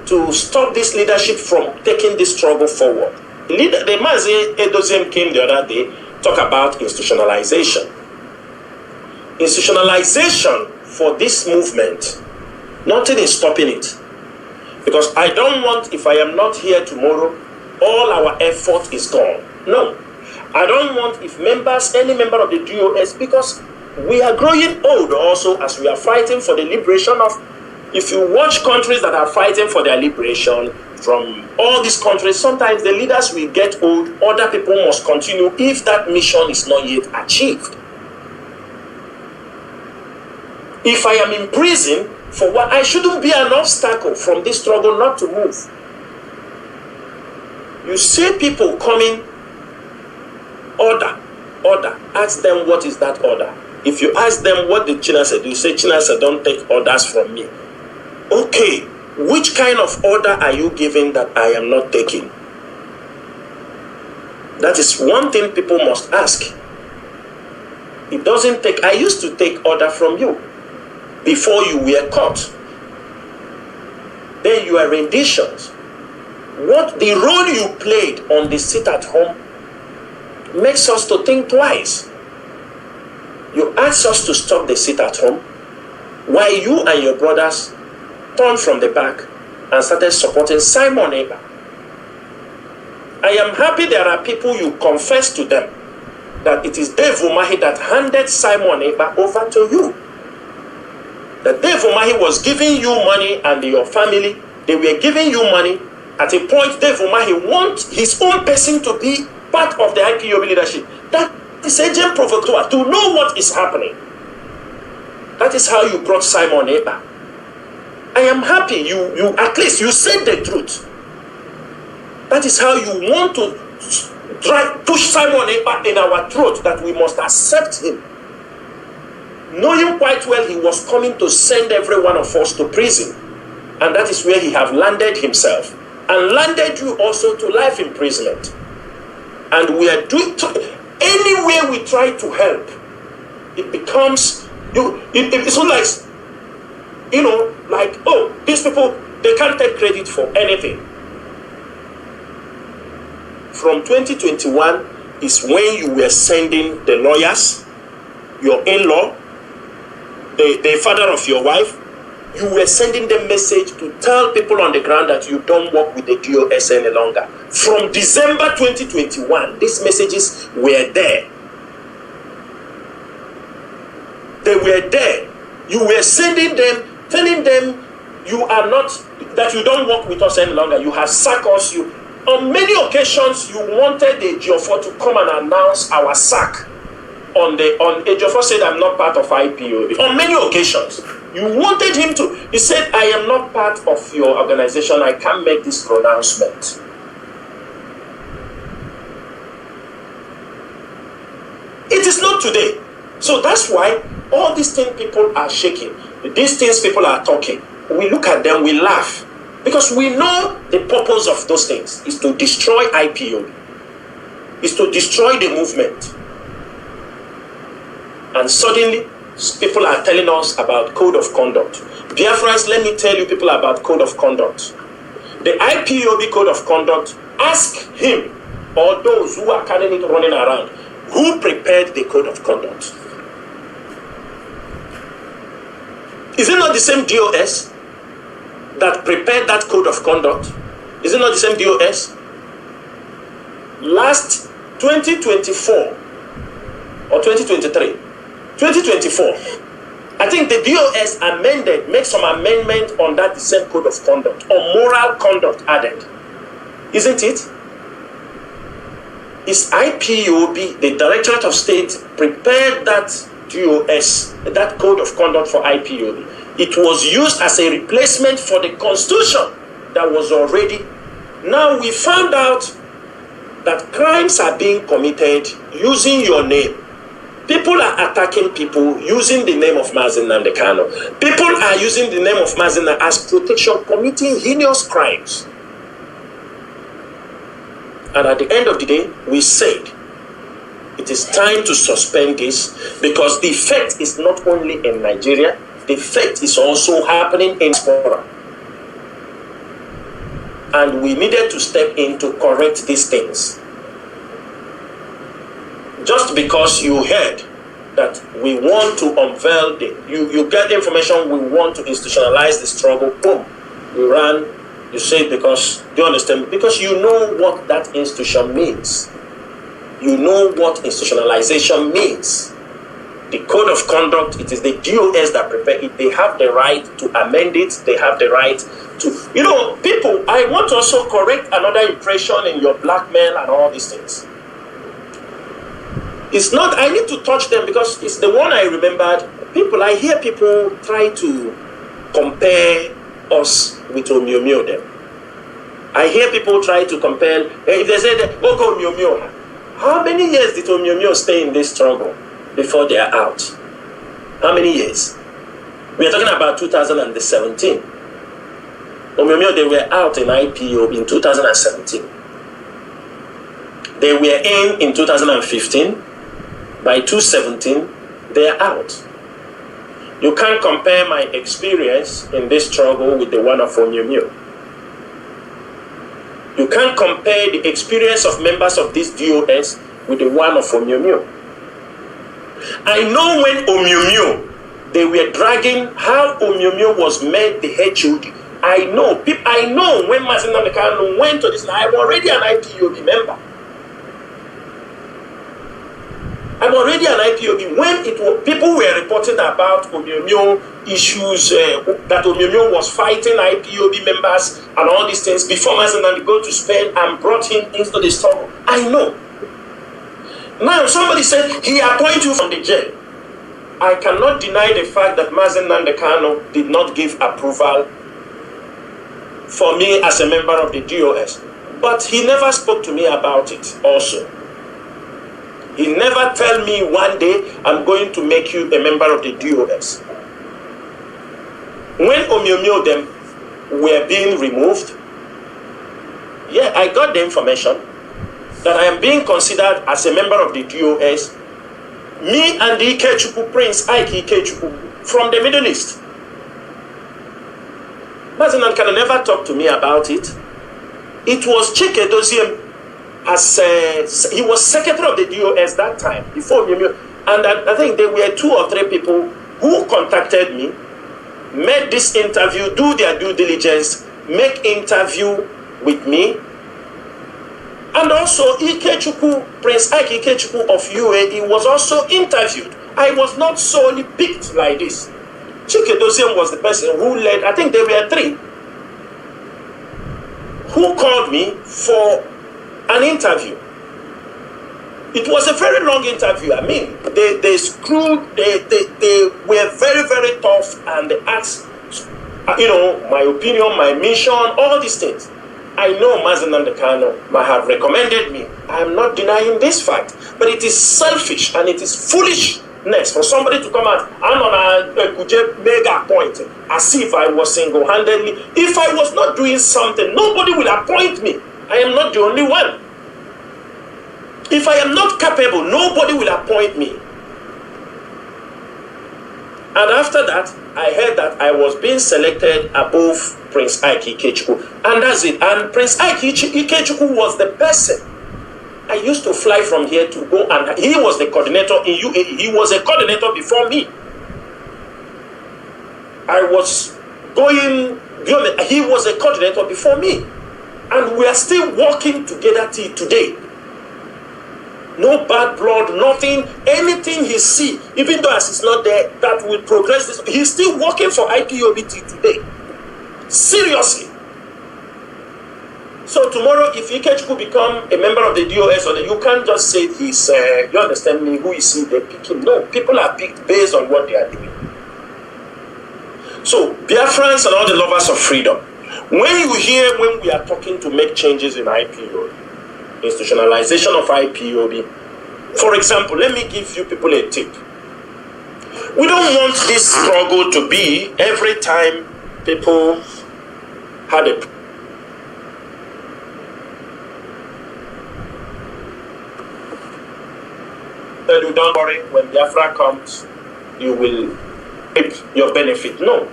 to stop this leadership from taking this struggle forward. The Mazi Edoziem came the other day, talk about institutionalization. Institutionalization for this movement, nothing is stopping it. Because I don't want, if I am not here tomorrow, all our effort is gone. No. I don't want if any member of the DOS, because we are growing old also as we are fighting for the liberation of, if you watch countries that are fighting for their liberation from all these countries, sometimes the leaders will get old, other people must continue if that mission is not yet achieved. If I am in prison, for what I shouldn't be an obstacle from this struggle not to move. You see people coming, order, ask them what is that order. If you ask them what did Chinasa do, you say Chinasa don't take orders from me. Okay, which kind of order are you giving that I am not taking? That is one thing people must ask. It doesn't take, I used to take order from you before you were caught. Then your renditions. What the role you played on the sit at home makes us to think twice. You asked us to stop the sit at home while you and your brothers turned from the back and started supporting Simon Eber. I am happy there are people you confess to them that it is Dave Umahi that handed Simon Eber over to you. That Dave Umahi was giving you money and your family, they were giving you money. At a point, Dave Umahi wants his own person to be part of the IPOB leadership. That is agent provocateur to know what is happening. That is how you brought Simon Eber. I am happy you at least you said the truth. That is how you want to push Simon Eber in our throat that we must accept him. Knowing quite well he was coming to send every one of us to prison. And that is where he have landed himself. And landed you also to life imprisonment. And we are doing, anywhere we try to help, it becomes, it's not like, like, oh, these people, they can't take credit for anything. From 2021 is when you were sending the lawyers, your in-law, the father of your wife, you were sending them message to tell people on the ground that you don't work with the DOS any longer. From December 2021, these messages were there. They were there. You were sending them, telling them you are not, that you don't work with us any longer. You have sacked us. On many occasions, you wanted the Ejiofor to come and announce our sack. Ejiofor said, I'm not part of IPO. On many occasions, you wanted him to. He said, I am not part of your organization. I can't make this pronouncement. It is not today. So that's why all these things people are shaking. These things people are talking. We look at them, we laugh. Because we know the purpose of those things is to destroy IPO. Is to destroy the movement. And suddenly, people are telling us about code of conduct. Biafrans, let me tell you people about code of conduct. The IPOB code of conduct, ask him or those who are carrying it running around, who prepared the code of conduct? Is it not the same DOS that prepared that code of conduct? Is it not the same DOS? Last 2024 or 2023, 2024, I think the DOS made some amendment on that same code of conduct, or moral conduct added. Isn't it? Is IPOB, the Directorate of State, prepared that DOS, that code of conduct for IPOB. It was used as a replacement for the Constitution that was already. Now we found out that crimes are being committed using your name. People are attacking people using the name of Mazi Nnamdi Kanu. People are using the name of Mazi Nnamdi as protection, committing heinous crimes. And at the end of the day, we said it is time to suspend this, because the effect is not only in Nigeria, the effect is also happening in diaspora. And we needed to step in to correct these things. Just because you heard that we want to unveil you get the information, we want to institutionalize the struggle, boom, you ran, you say, because, do you understand? Because you know what that institution means. You know what institutionalization means. The code of conduct, it is the DOS that prepare it. They have the right to amend it. They have the right to, people, I want to also correct another impression in your blackmail and all these things. It's not, I need to touch them because it's the one I remembered. I hear people try to compare us with Omiomio them. I hear people try to compare, if they say that, go Omiomio. How many years did Omiomio stay in this struggle before they are out? How many years? We are talking about 2017. Omiomio, they were out in IPO in 2017. They were in 2015. By 2017, they are out. You can't compare my experience in this struggle with the one of Omiomio. You can't compare the experience of members of this DOS with the one of Omiomio. I know when Omiomio, they were dragging how Omiomio was made the HOD. I know when Mazi Nnamdi Kanu went to this, I'm already an IPOB member. I'm already an IPOB. When people were reporting about Omiomio issues, that Omiomio was fighting IPOB members and all these things before Mazi Nnamdi go to Spain and brought him into the struggle. I know. Now somebody said he appointed you from the jail. I cannot deny the fact that Mazi Nnamdi Kanu did not give approval for me as a member of the DOS. But he never spoke to me about it also. He never tell me one day, I'm going to make you a member of the DOS. When Omiomio them were being removed, yeah, I got the information that I am being considered as a member of the DOS. Me and the Ikechukwu Prince Ike Ikechukwu from the Middle East. Mazi Nnamdi Kanu never talked to me about it. It was Chike Doziem. He was secretary of the DOS that time, before Omiomio, and I think there were 2 or 3 people who contacted me, made this interview, do their due diligence, make interview with me, and also Ikechukwu, Prince Ike Ikechukwu of UAE was also interviewed. I was not solely picked like this. Chike Doziem was the person who led, I think there were 3, who called me for an interview. It was a very long interview. I mean, they screwed, they were very, very tough, and they asked, my opinion, my mission, all these things. I know Mazi Nnamdi Kanu might have recommended me. I am not denying this fact, but it is selfish and it is foolishness for somebody to come out and on a Kuje mega point as if I was single-handedly. If I was not doing something, nobody will appoint me. I am not the only one. If I am not capable, nobody will appoint me. And after that, I heard that I was being selected above Prince Ike Ikechukwu. And that's it. And Prince Ike Ikechukwu was the person. I used to fly from here to go, and he was the coordinator in UAE. He was a coordinator before me. I was going, he was a coordinator before me. And we are still working together till today. No bad blood, nothing, anything he see, even though as it's not there, that will progress this. He's still working for IPOB till today. Seriously. So tomorrow, if Ikechukwu become a member of the DOS, you can't just say he's, you understand me, who is he, they pick him. No, people are picked based on what they are doing. So, Biafrans and all the lovers of freedom, when you hear when we are talking to make changes in IPOB, institutionalization of IPOB, for example, let me give you people a tip. We don't want this struggle to be every time people had a you don't worry, when Biafra comes, you will reap your benefit. No.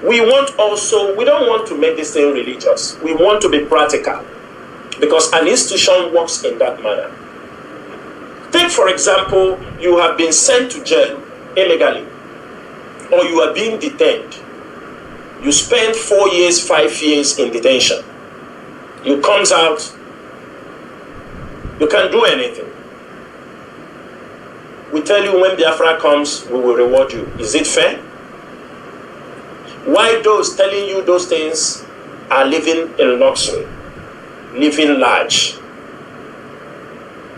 We don't want to make this thing religious. We want to be practical. Because an institution works in that manner. Take, for example, you have been sent to jail illegally, or you are being detained. You spend 4 years, 5 years in detention. You comes out, you can't do anything. We tell you when Biafra comes, we will reward you. Is it fair? Why those telling you those things are living in luxury, living large?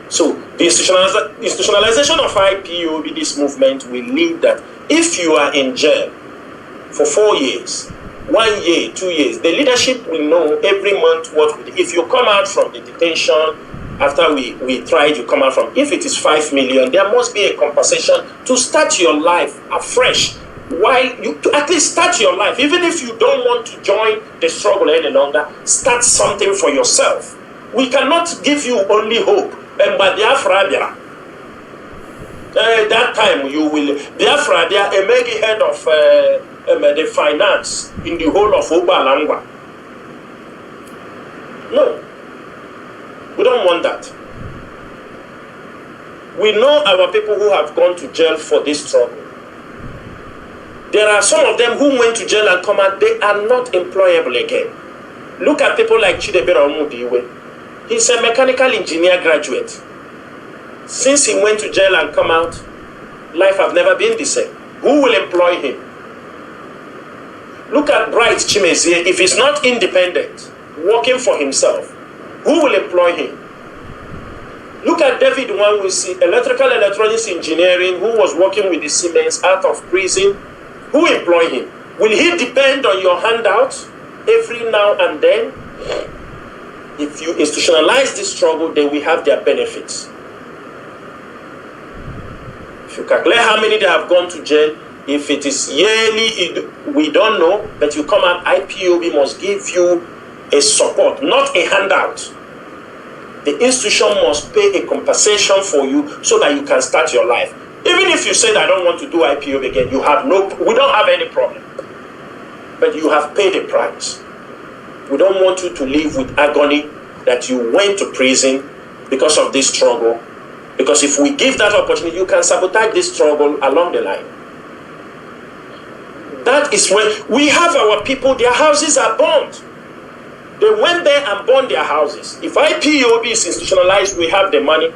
So the institutionalization of IPOB, this movement, will lead that if you are in jail for 4 years, 1 year, 2 years, the leadership will know every month what we do. If you come out from the detention, after we tried, you come out from, if it is 5 million, there must be a compensation to start your life afresh. While you to at least start your life, even if you don't want to join the struggle any longer, start something for yourself. We cannot give you only hope. And by Biafra, that time you will Biafra, they are a mega head of the finance in the whole of Obalangwa. No, we don't want that. We know our people who have gone to jail for this struggle. There are some of them who went to jail and come out, they are not employable again. Look at people like Chidebere Omudiwe. He's a mechanical engineer graduate. Since he went to jail and come out, life has never been the same. Who will employ him? Look at Bright Chimezie. If he's not independent, working for himself, who will employ him? Look at David Nwanwisi, electrical electronics engineering, who was working with the Siemens out of prison. Who employ him? Will he depend on your handout every now and then? If you institutionalize this struggle, they will have their benefits. If you calculate how many they have gone to jail, if it is yearly, we don't know, but you come out, IPOB must give you a support, not a handout. The institution must pay a compensation for you so that you can start your life. Even if you said, I don't want to do IPOB again, we don't have any problem. But you have paid a price. We don't want you to live with agony that you went to prison because of this struggle. Because if we give that opportunity, you can sabotage this struggle along the line. That is when we have our people, their houses are burned. They went there and burned their houses. If IPOB is institutionalized, we have the money,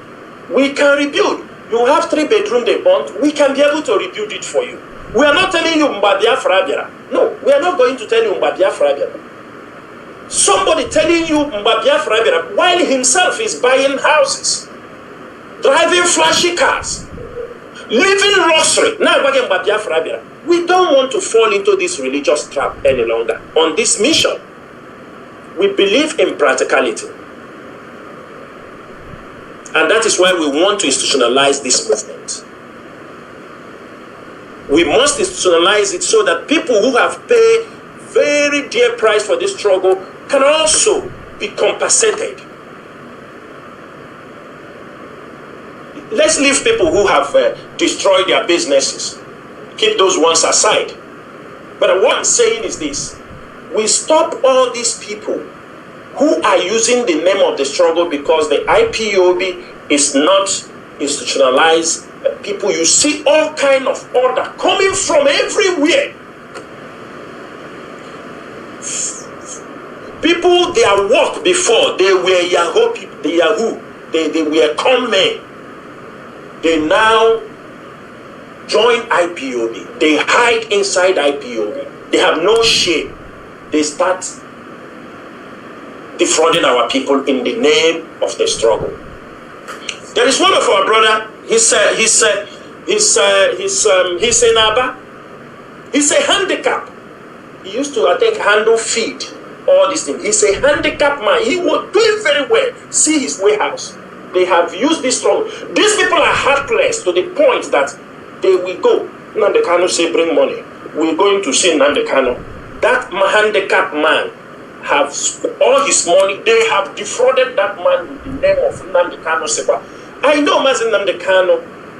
we can rebuild. You have 3-bedroom they burned, we can be able to rebuild it for you. We are not telling you Mba Biafra Biara. No, we are not going to tell you Mba Biafra Biara. Somebody telling you Mba Biafra Biara while himself is buying houses, driving flashy cars, living luxury. Now Mba Biafra Biara. We don't want to fall into this religious trap any longer. On this mission, we believe in practicality. And that is why we want to institutionalize this movement. We must institutionalize it so that people who have paid very dear price for this struggle can also be compensated. Let's leave people who have destroyed their businesses. Keep those ones aside. But what I'm saying is this. We stop all these people who are using the name of the struggle because the IPOB is not institutionalized. People, you see all kind of order coming from everywhere. People, their work before, they were Yahoo people, they were con men. They now join IPOB. They hide inside IPOB. They have no shame. They start defrauding our people in the name of the struggle. There is one of our brother. He's in Aba. He's a handicap. He used to, I think, handle feed, all these things. He's a handicapped man. He was doing very well. See his warehouse. They have used this struggle. These people are heartless to the point that they will go. Nnamdi Kanu say, bring money. We're going to see Nnamdi Kanu. That handicapped man have all his money. They have defrauded that man with the name of Nnamdi Kanu Sepa. I know Mazi Nnamdi Kanu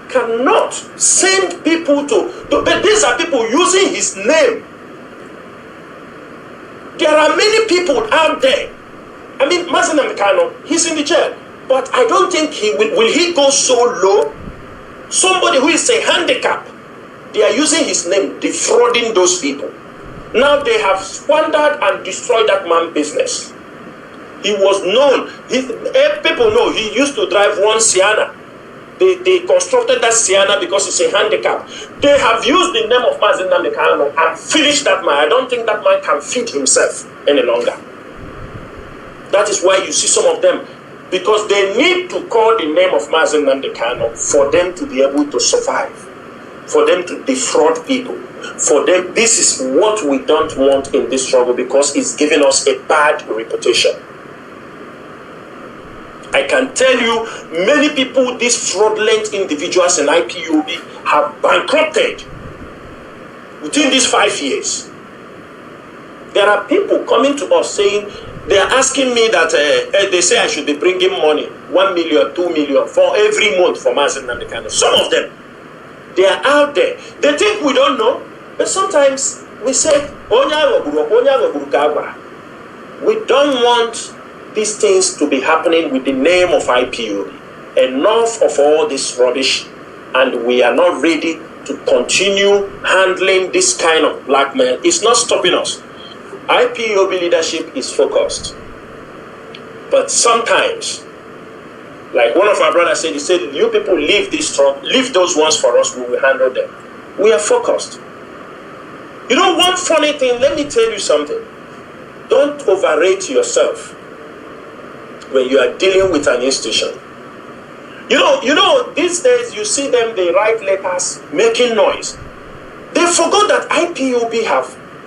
cannot send people but these are people using his name. There are many people out there. I mean, Mazi Nnamdi Kanu, he's in the jail, but I don't think will he go so low. Somebody who is a handicap, they are using his name, defrauding those people. Now they have squandered and destroyed that man's business. He was known. People know he used to drive one Sienna. They constructed that Sienna because it's a handicap. They have used the name of Mazi Nnamdi Kanu and finished that man. I don't think that man can feed himself any longer. That is why you see some of them, because they need to call the name of Mazi Nnamdi Kanu for them to be able to survive, for them to defraud people. For them, this is what we don't want in this struggle, because it's giving us a bad reputation. I can tell you, many people, these fraudulent individuals in IPOB have bankrupted within these 5 years. There are people coming to us saying, they are asking me that they say I should be bringing money, 1 million, 2 million for every month for Mazi Nnamdi Kanu. Some of them, they are out there. They think we don't know, but sometimes we say, we don't want these things to be happening with the name of IPOB. Enough of all this rubbish, and we are not ready to continue handling this kind of blackmail. It's not stopping us. IPOB leadership is focused. But sometimes, like one of our brothers said, he said, you people leave this strong, leave those ones for us, we will handle them. We are focused. You know, one funny thing, let me tell you something. Don't overrate yourself when you are dealing with an institution. You know, these days you see them, they write letters making noise. They forgot that IPOB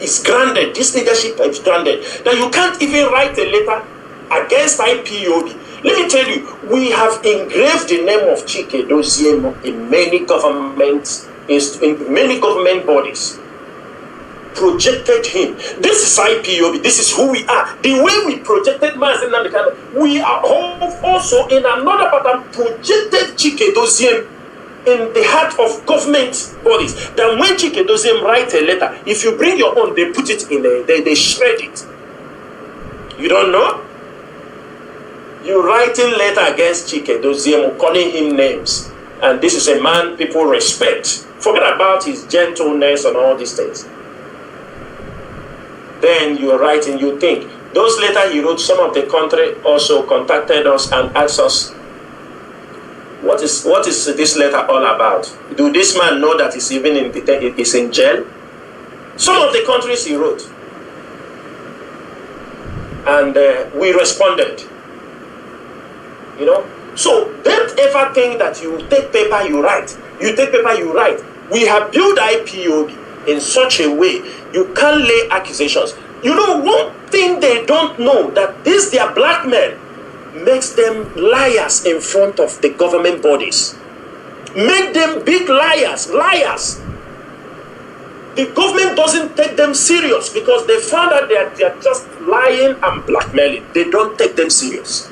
is grounded, this leadership is grounded, that you can't even write a letter against IPOB. Let me tell you, we have engraved the name of Chike Doziem in many government bodies. Projected him. This is IPOB. This is who we are. The way we projected Mazi Nnamdi Kanu, we are also in another pattern projected Chike Doziem in the heart of government bodies. Then when Chike Doziem write a letter, if you bring your own, they put it in there. They shred it. You don't know? You're writing letter against Chike Doziem, calling him names, and this is a man people respect. Forget about his gentleness and all these things. Then you're writing, you think. Those letters he wrote, some of the country also contacted us and asked us, what is this letter all about? Do this man know that he's even is in jail? Some of the countries he wrote. And we responded. You know? So don't ever think that you take paper, you write. You take paper, you write. We have built IPOB in such a way you can't lay accusations. You know, one thing they don't know, that this their blackmail makes them liars in front of the government bodies. Make them big liars. The government doesn't take them serious because they found out they are just lying and blackmailing. They don't take them serious.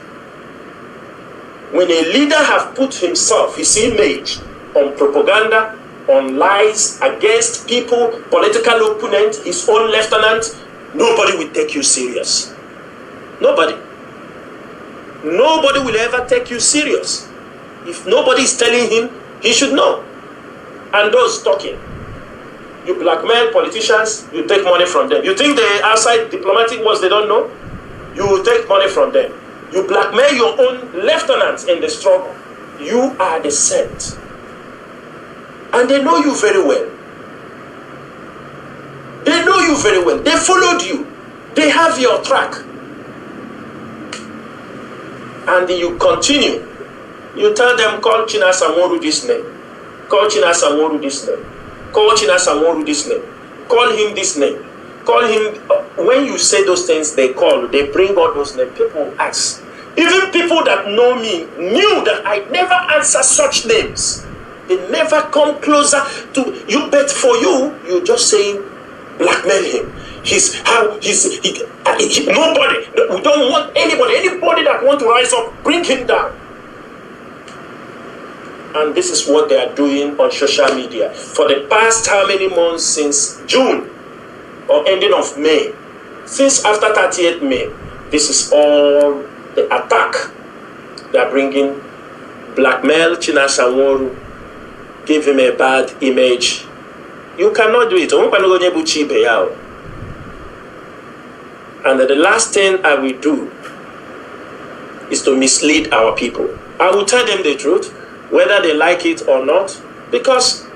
When a leader has put himself, his image, on propaganda, on lies against people, political opponent, his own lieutenant, nobody will take you serious. Nobody will ever take you serious. If nobody is telling him, he should know. And those talking, you blackmail politicians, you take money from them. You think the outside diplomatic ones, they don't know? You will take money from them. You blackmail your own lieutenants in the struggle. You are the sent. And they know you very well. They know you very well. They followed you. They have your track. And you continue. You tell them, call Chinasa Nworu this name. Call Chinasa Nworu this name. Call Chinasa Nworu this name. Call him this name. Call him. When you say those things, they call. They bring all those names. People ask. Even people that know me knew that I never answer such names. They never come closer to you. But for you, you're just saying, blackmail him. Nobody. We don't want anybody. Anybody that want to rise up, bring him down. And this is what they are doing on social media. For the past how many months, since June or ending of May, since after 30th May, this is all the attack. They are bringing blackmail Chinasa Nworu, give him a bad image. You cannot do it. And the last thing I will do is to mislead our people. I will tell them the truth, whether they like it or not, because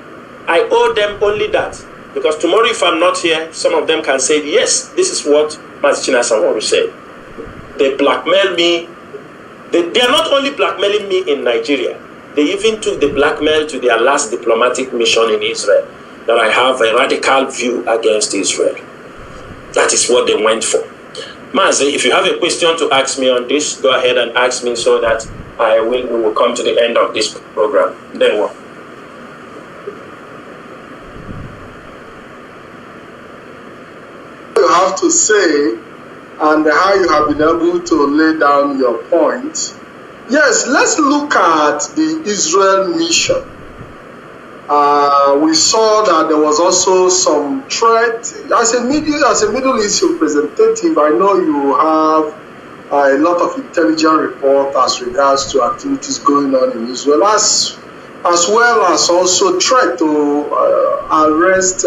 I owe them only that. Because tomorrow, if I'm not here, some of them can say, yes, this is what Mazi Chinasa Nworu said. They blackmail me. They are not only blackmailing me in Nigeria, they even took the blackmail to their last diplomatic mission in Israel, that I have a radical view against Israel. That is what they went for. Mazi, if you have a question to ask me on this, go ahead and ask me so that we will come to the end of this program. Then what? You have to say, and how you have been able to lay down your point. Yes, let's look at the Israel mission. We saw that there was also some threat. As a Middle East representative, I know you have a lot of intelligence report as regards to activities going on in Israel, as well as also try to arrest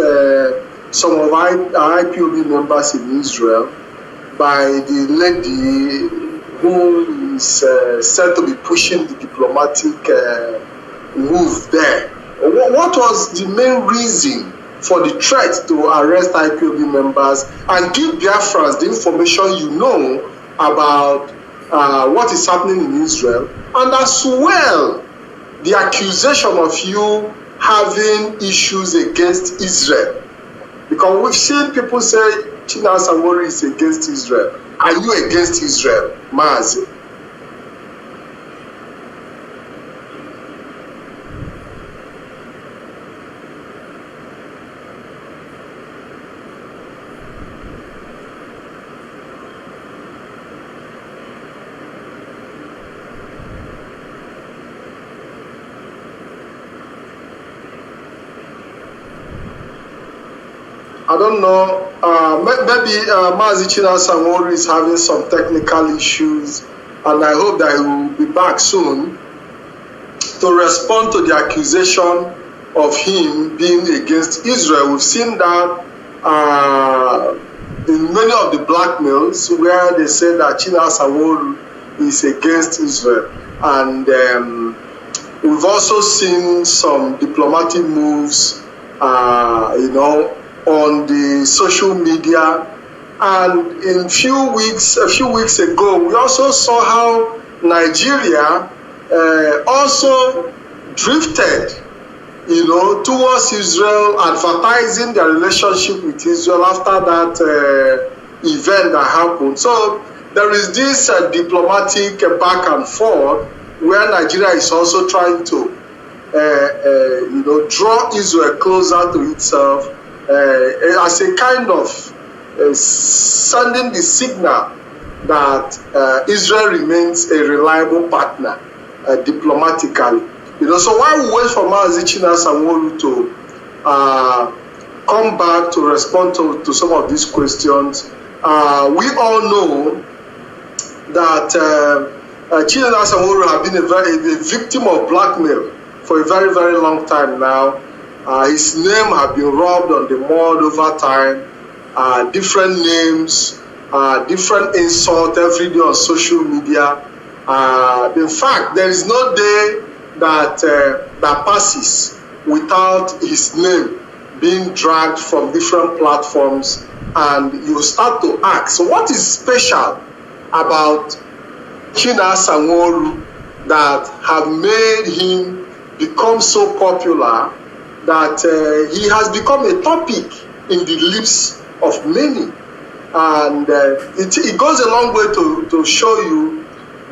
some of our IPOB members in Israel by the lady who is said to be pushing the diplomatic move there. What was the main reason for the threat to arrest IPOB members and give Biafrans the information you know about what is happening in Israel, and as well the accusation of you having issues against Israel? Because we've seen people say Chinasa Nworu is against Israel. Are you against Israel, Mazi? I don't know, maybe Mazi Chinasa Nworu is having some technical issues, and I hope that he will be back soon to respond to the accusation of him being against Israel. We've seen that in many of the blackmails where they say that Chinasa Nworu is against Israel. And we've also seen some diplomatic moves, on the social media. And a few weeks ago, we also saw how Nigeria also drifted, towards Israel, advertising their relationship with Israel after that event that happened. So there is this diplomatic back and forth where Nigeria is also trying to, draw Israel closer to itself as a kind of sending the signal that Israel remains a reliable partner diplomatically. So while we wait for Mazi Chinasa Nworu to come back to respond to some of these questions, we all know that Chinasa Nworu has been a victim of blackmail for a very, very long time now. His name has been rubbed on the mud over time, different names, different insult every day on social media. In fact, there is no day that that passes without his name being dragged from different platforms, and you start to ask, so what is special about Chinasa Nworu that have made him become so popular that he has become a topic in the lips of many? And it goes a long way to show you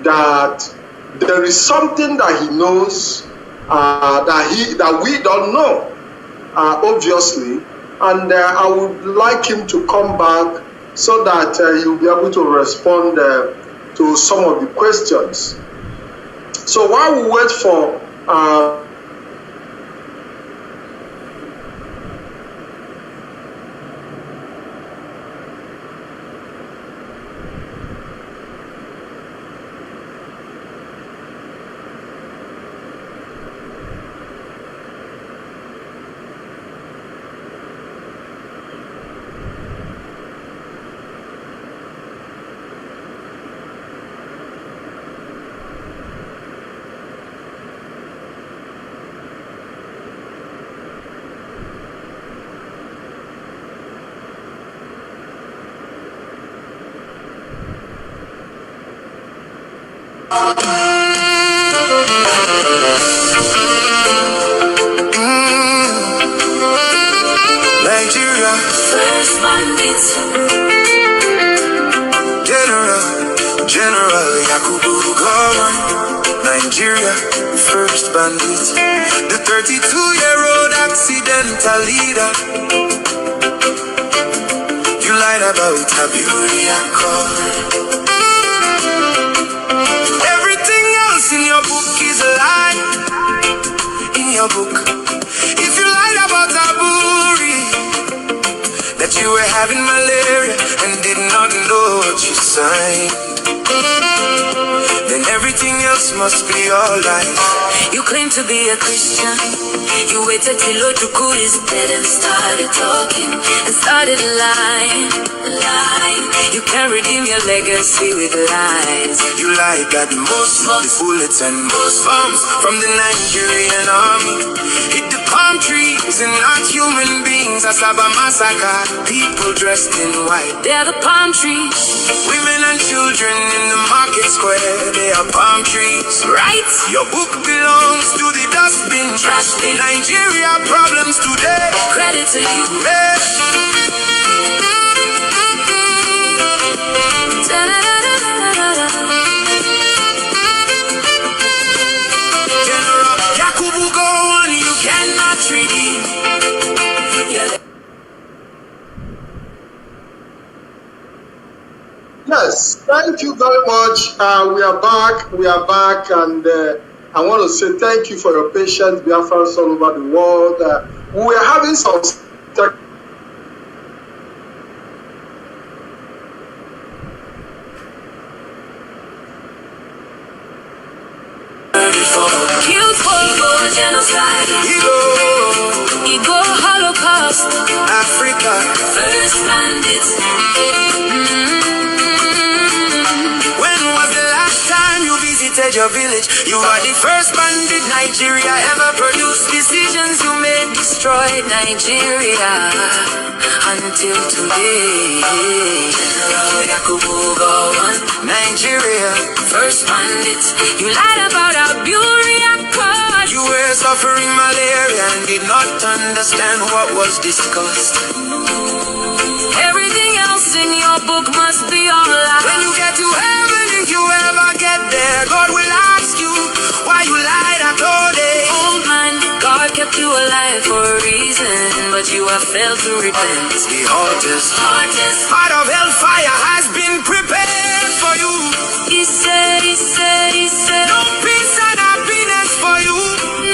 that there is something that he knows that we don't know, obviously. And I would like him to come back so that he'll be able to respond to some of the questions. So while we wait for Nigeria, first bandits. General Yakubu Gowon. Nigeria, first bandits. The 32-year-old accidental leader. You lied about Aburi Accord. Everything else in your book is a lie. In your book, if you lied about Aburi, that you were having malaria and did not know what you signed, then everything else must be all lies. You claim to be a Christian. You waited till Ojuku is dead and started talking and started lying. You can't redeem your legacy with lies. You lied that most bullets and most bombs from the Nigerian army hit the palm trees and not human beings. Asaba massacre, people dressed in white. They're the palm trees. Women and children in the market square, they are palm trees. Right? Your book belongs to the dustbin. Trash bin. Nigeria problems today. Credit to you. General Yakubu Gowon, you cannot redeem. Yes, thank you very much. We are back, and I want to say thank you for your patience, Biafrans all over the world. We were having some Killed for genocide. Ego Holocaust. Africa, First bandits. when was the last time you visited your village? You are the first bandit Nigeria ever produced. Decisions you made destroyed Nigeria until today. General Yakubu Gowon, Nigeria, first bandits. You lied about Aburi Accord. you were suffering malaria and did not understand what was discussed. Everything else in your book must be all lies. When you get to heaven, if you ever get there, God will ask you why you lied at all day. Old man, God kept you alive for a reason, but you have failed to repent. The hottest part of hellfire has been prepared for you. He said, No peace and happiness for you.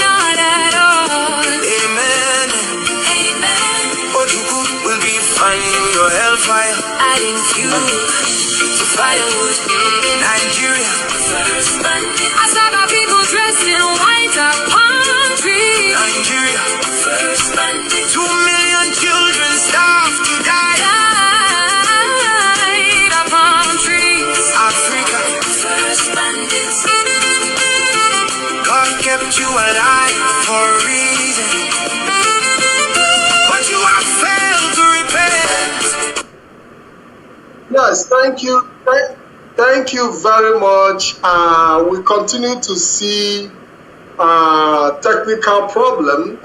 not at all. Amen. Amen. Ojuku will be finding your hellfire. Adding fuel to firewood. Nigeria, First bandit. I saw the people dressed in white are palm trees. Nigeria, First bandit. 2 million children starved to die. Died of for a reason, but you have failed to repent. Yes, thank you. Thank you very much. We continue to see technical problem,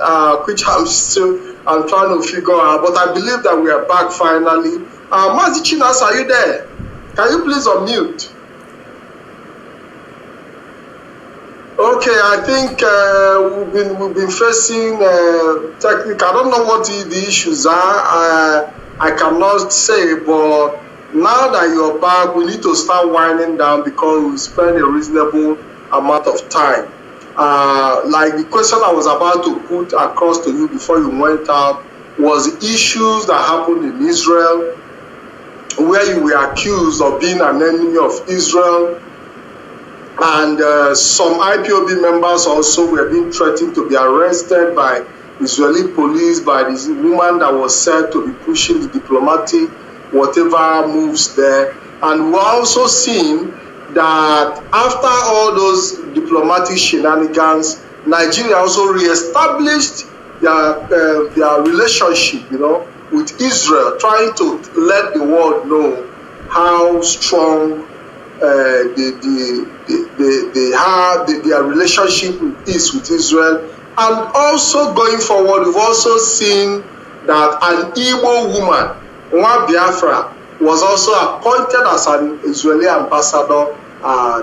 which I'm trying to figure out, but I believe that we are back finally. Mazi Chinasa, are you there? Can you please unmute? Okay, I think we've been facing technical. I don't know what the issues are. I cannot say, but now that you're back, we need to start winding down because we spend a reasonable amount of time. Like the question I was about to put across to you before you went out was issues that happened in Israel, where you were accused of being an enemy of Israel, and some IPOB members also were being threatened to be arrested by Israeli police, by this woman that was said to be pushing the diplomatic whatever moves there. And we're also seeing that after all those diplomatic shenanigans, Nigeria also re-established their relationship, with Israel, trying to let the world know how strong their relationship is with Israel. And also going forward, we've also seen that an Igbo woman, Biafra, was also appointed as an Israeli ambassador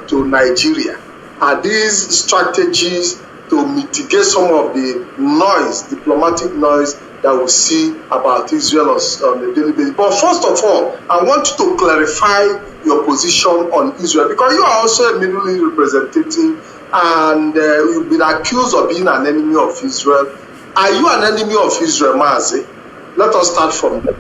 to Nigeria. Are these strategies to mitigate some of the noise, diplomatic noise, that we see about Israel on a daily basis? But first of all, I want you to clarify your position on Israel, because you are also a Middle East representative, and you've been accused of being an enemy of Israel. Are you an enemy of Israel, Mazi? Let us start from there.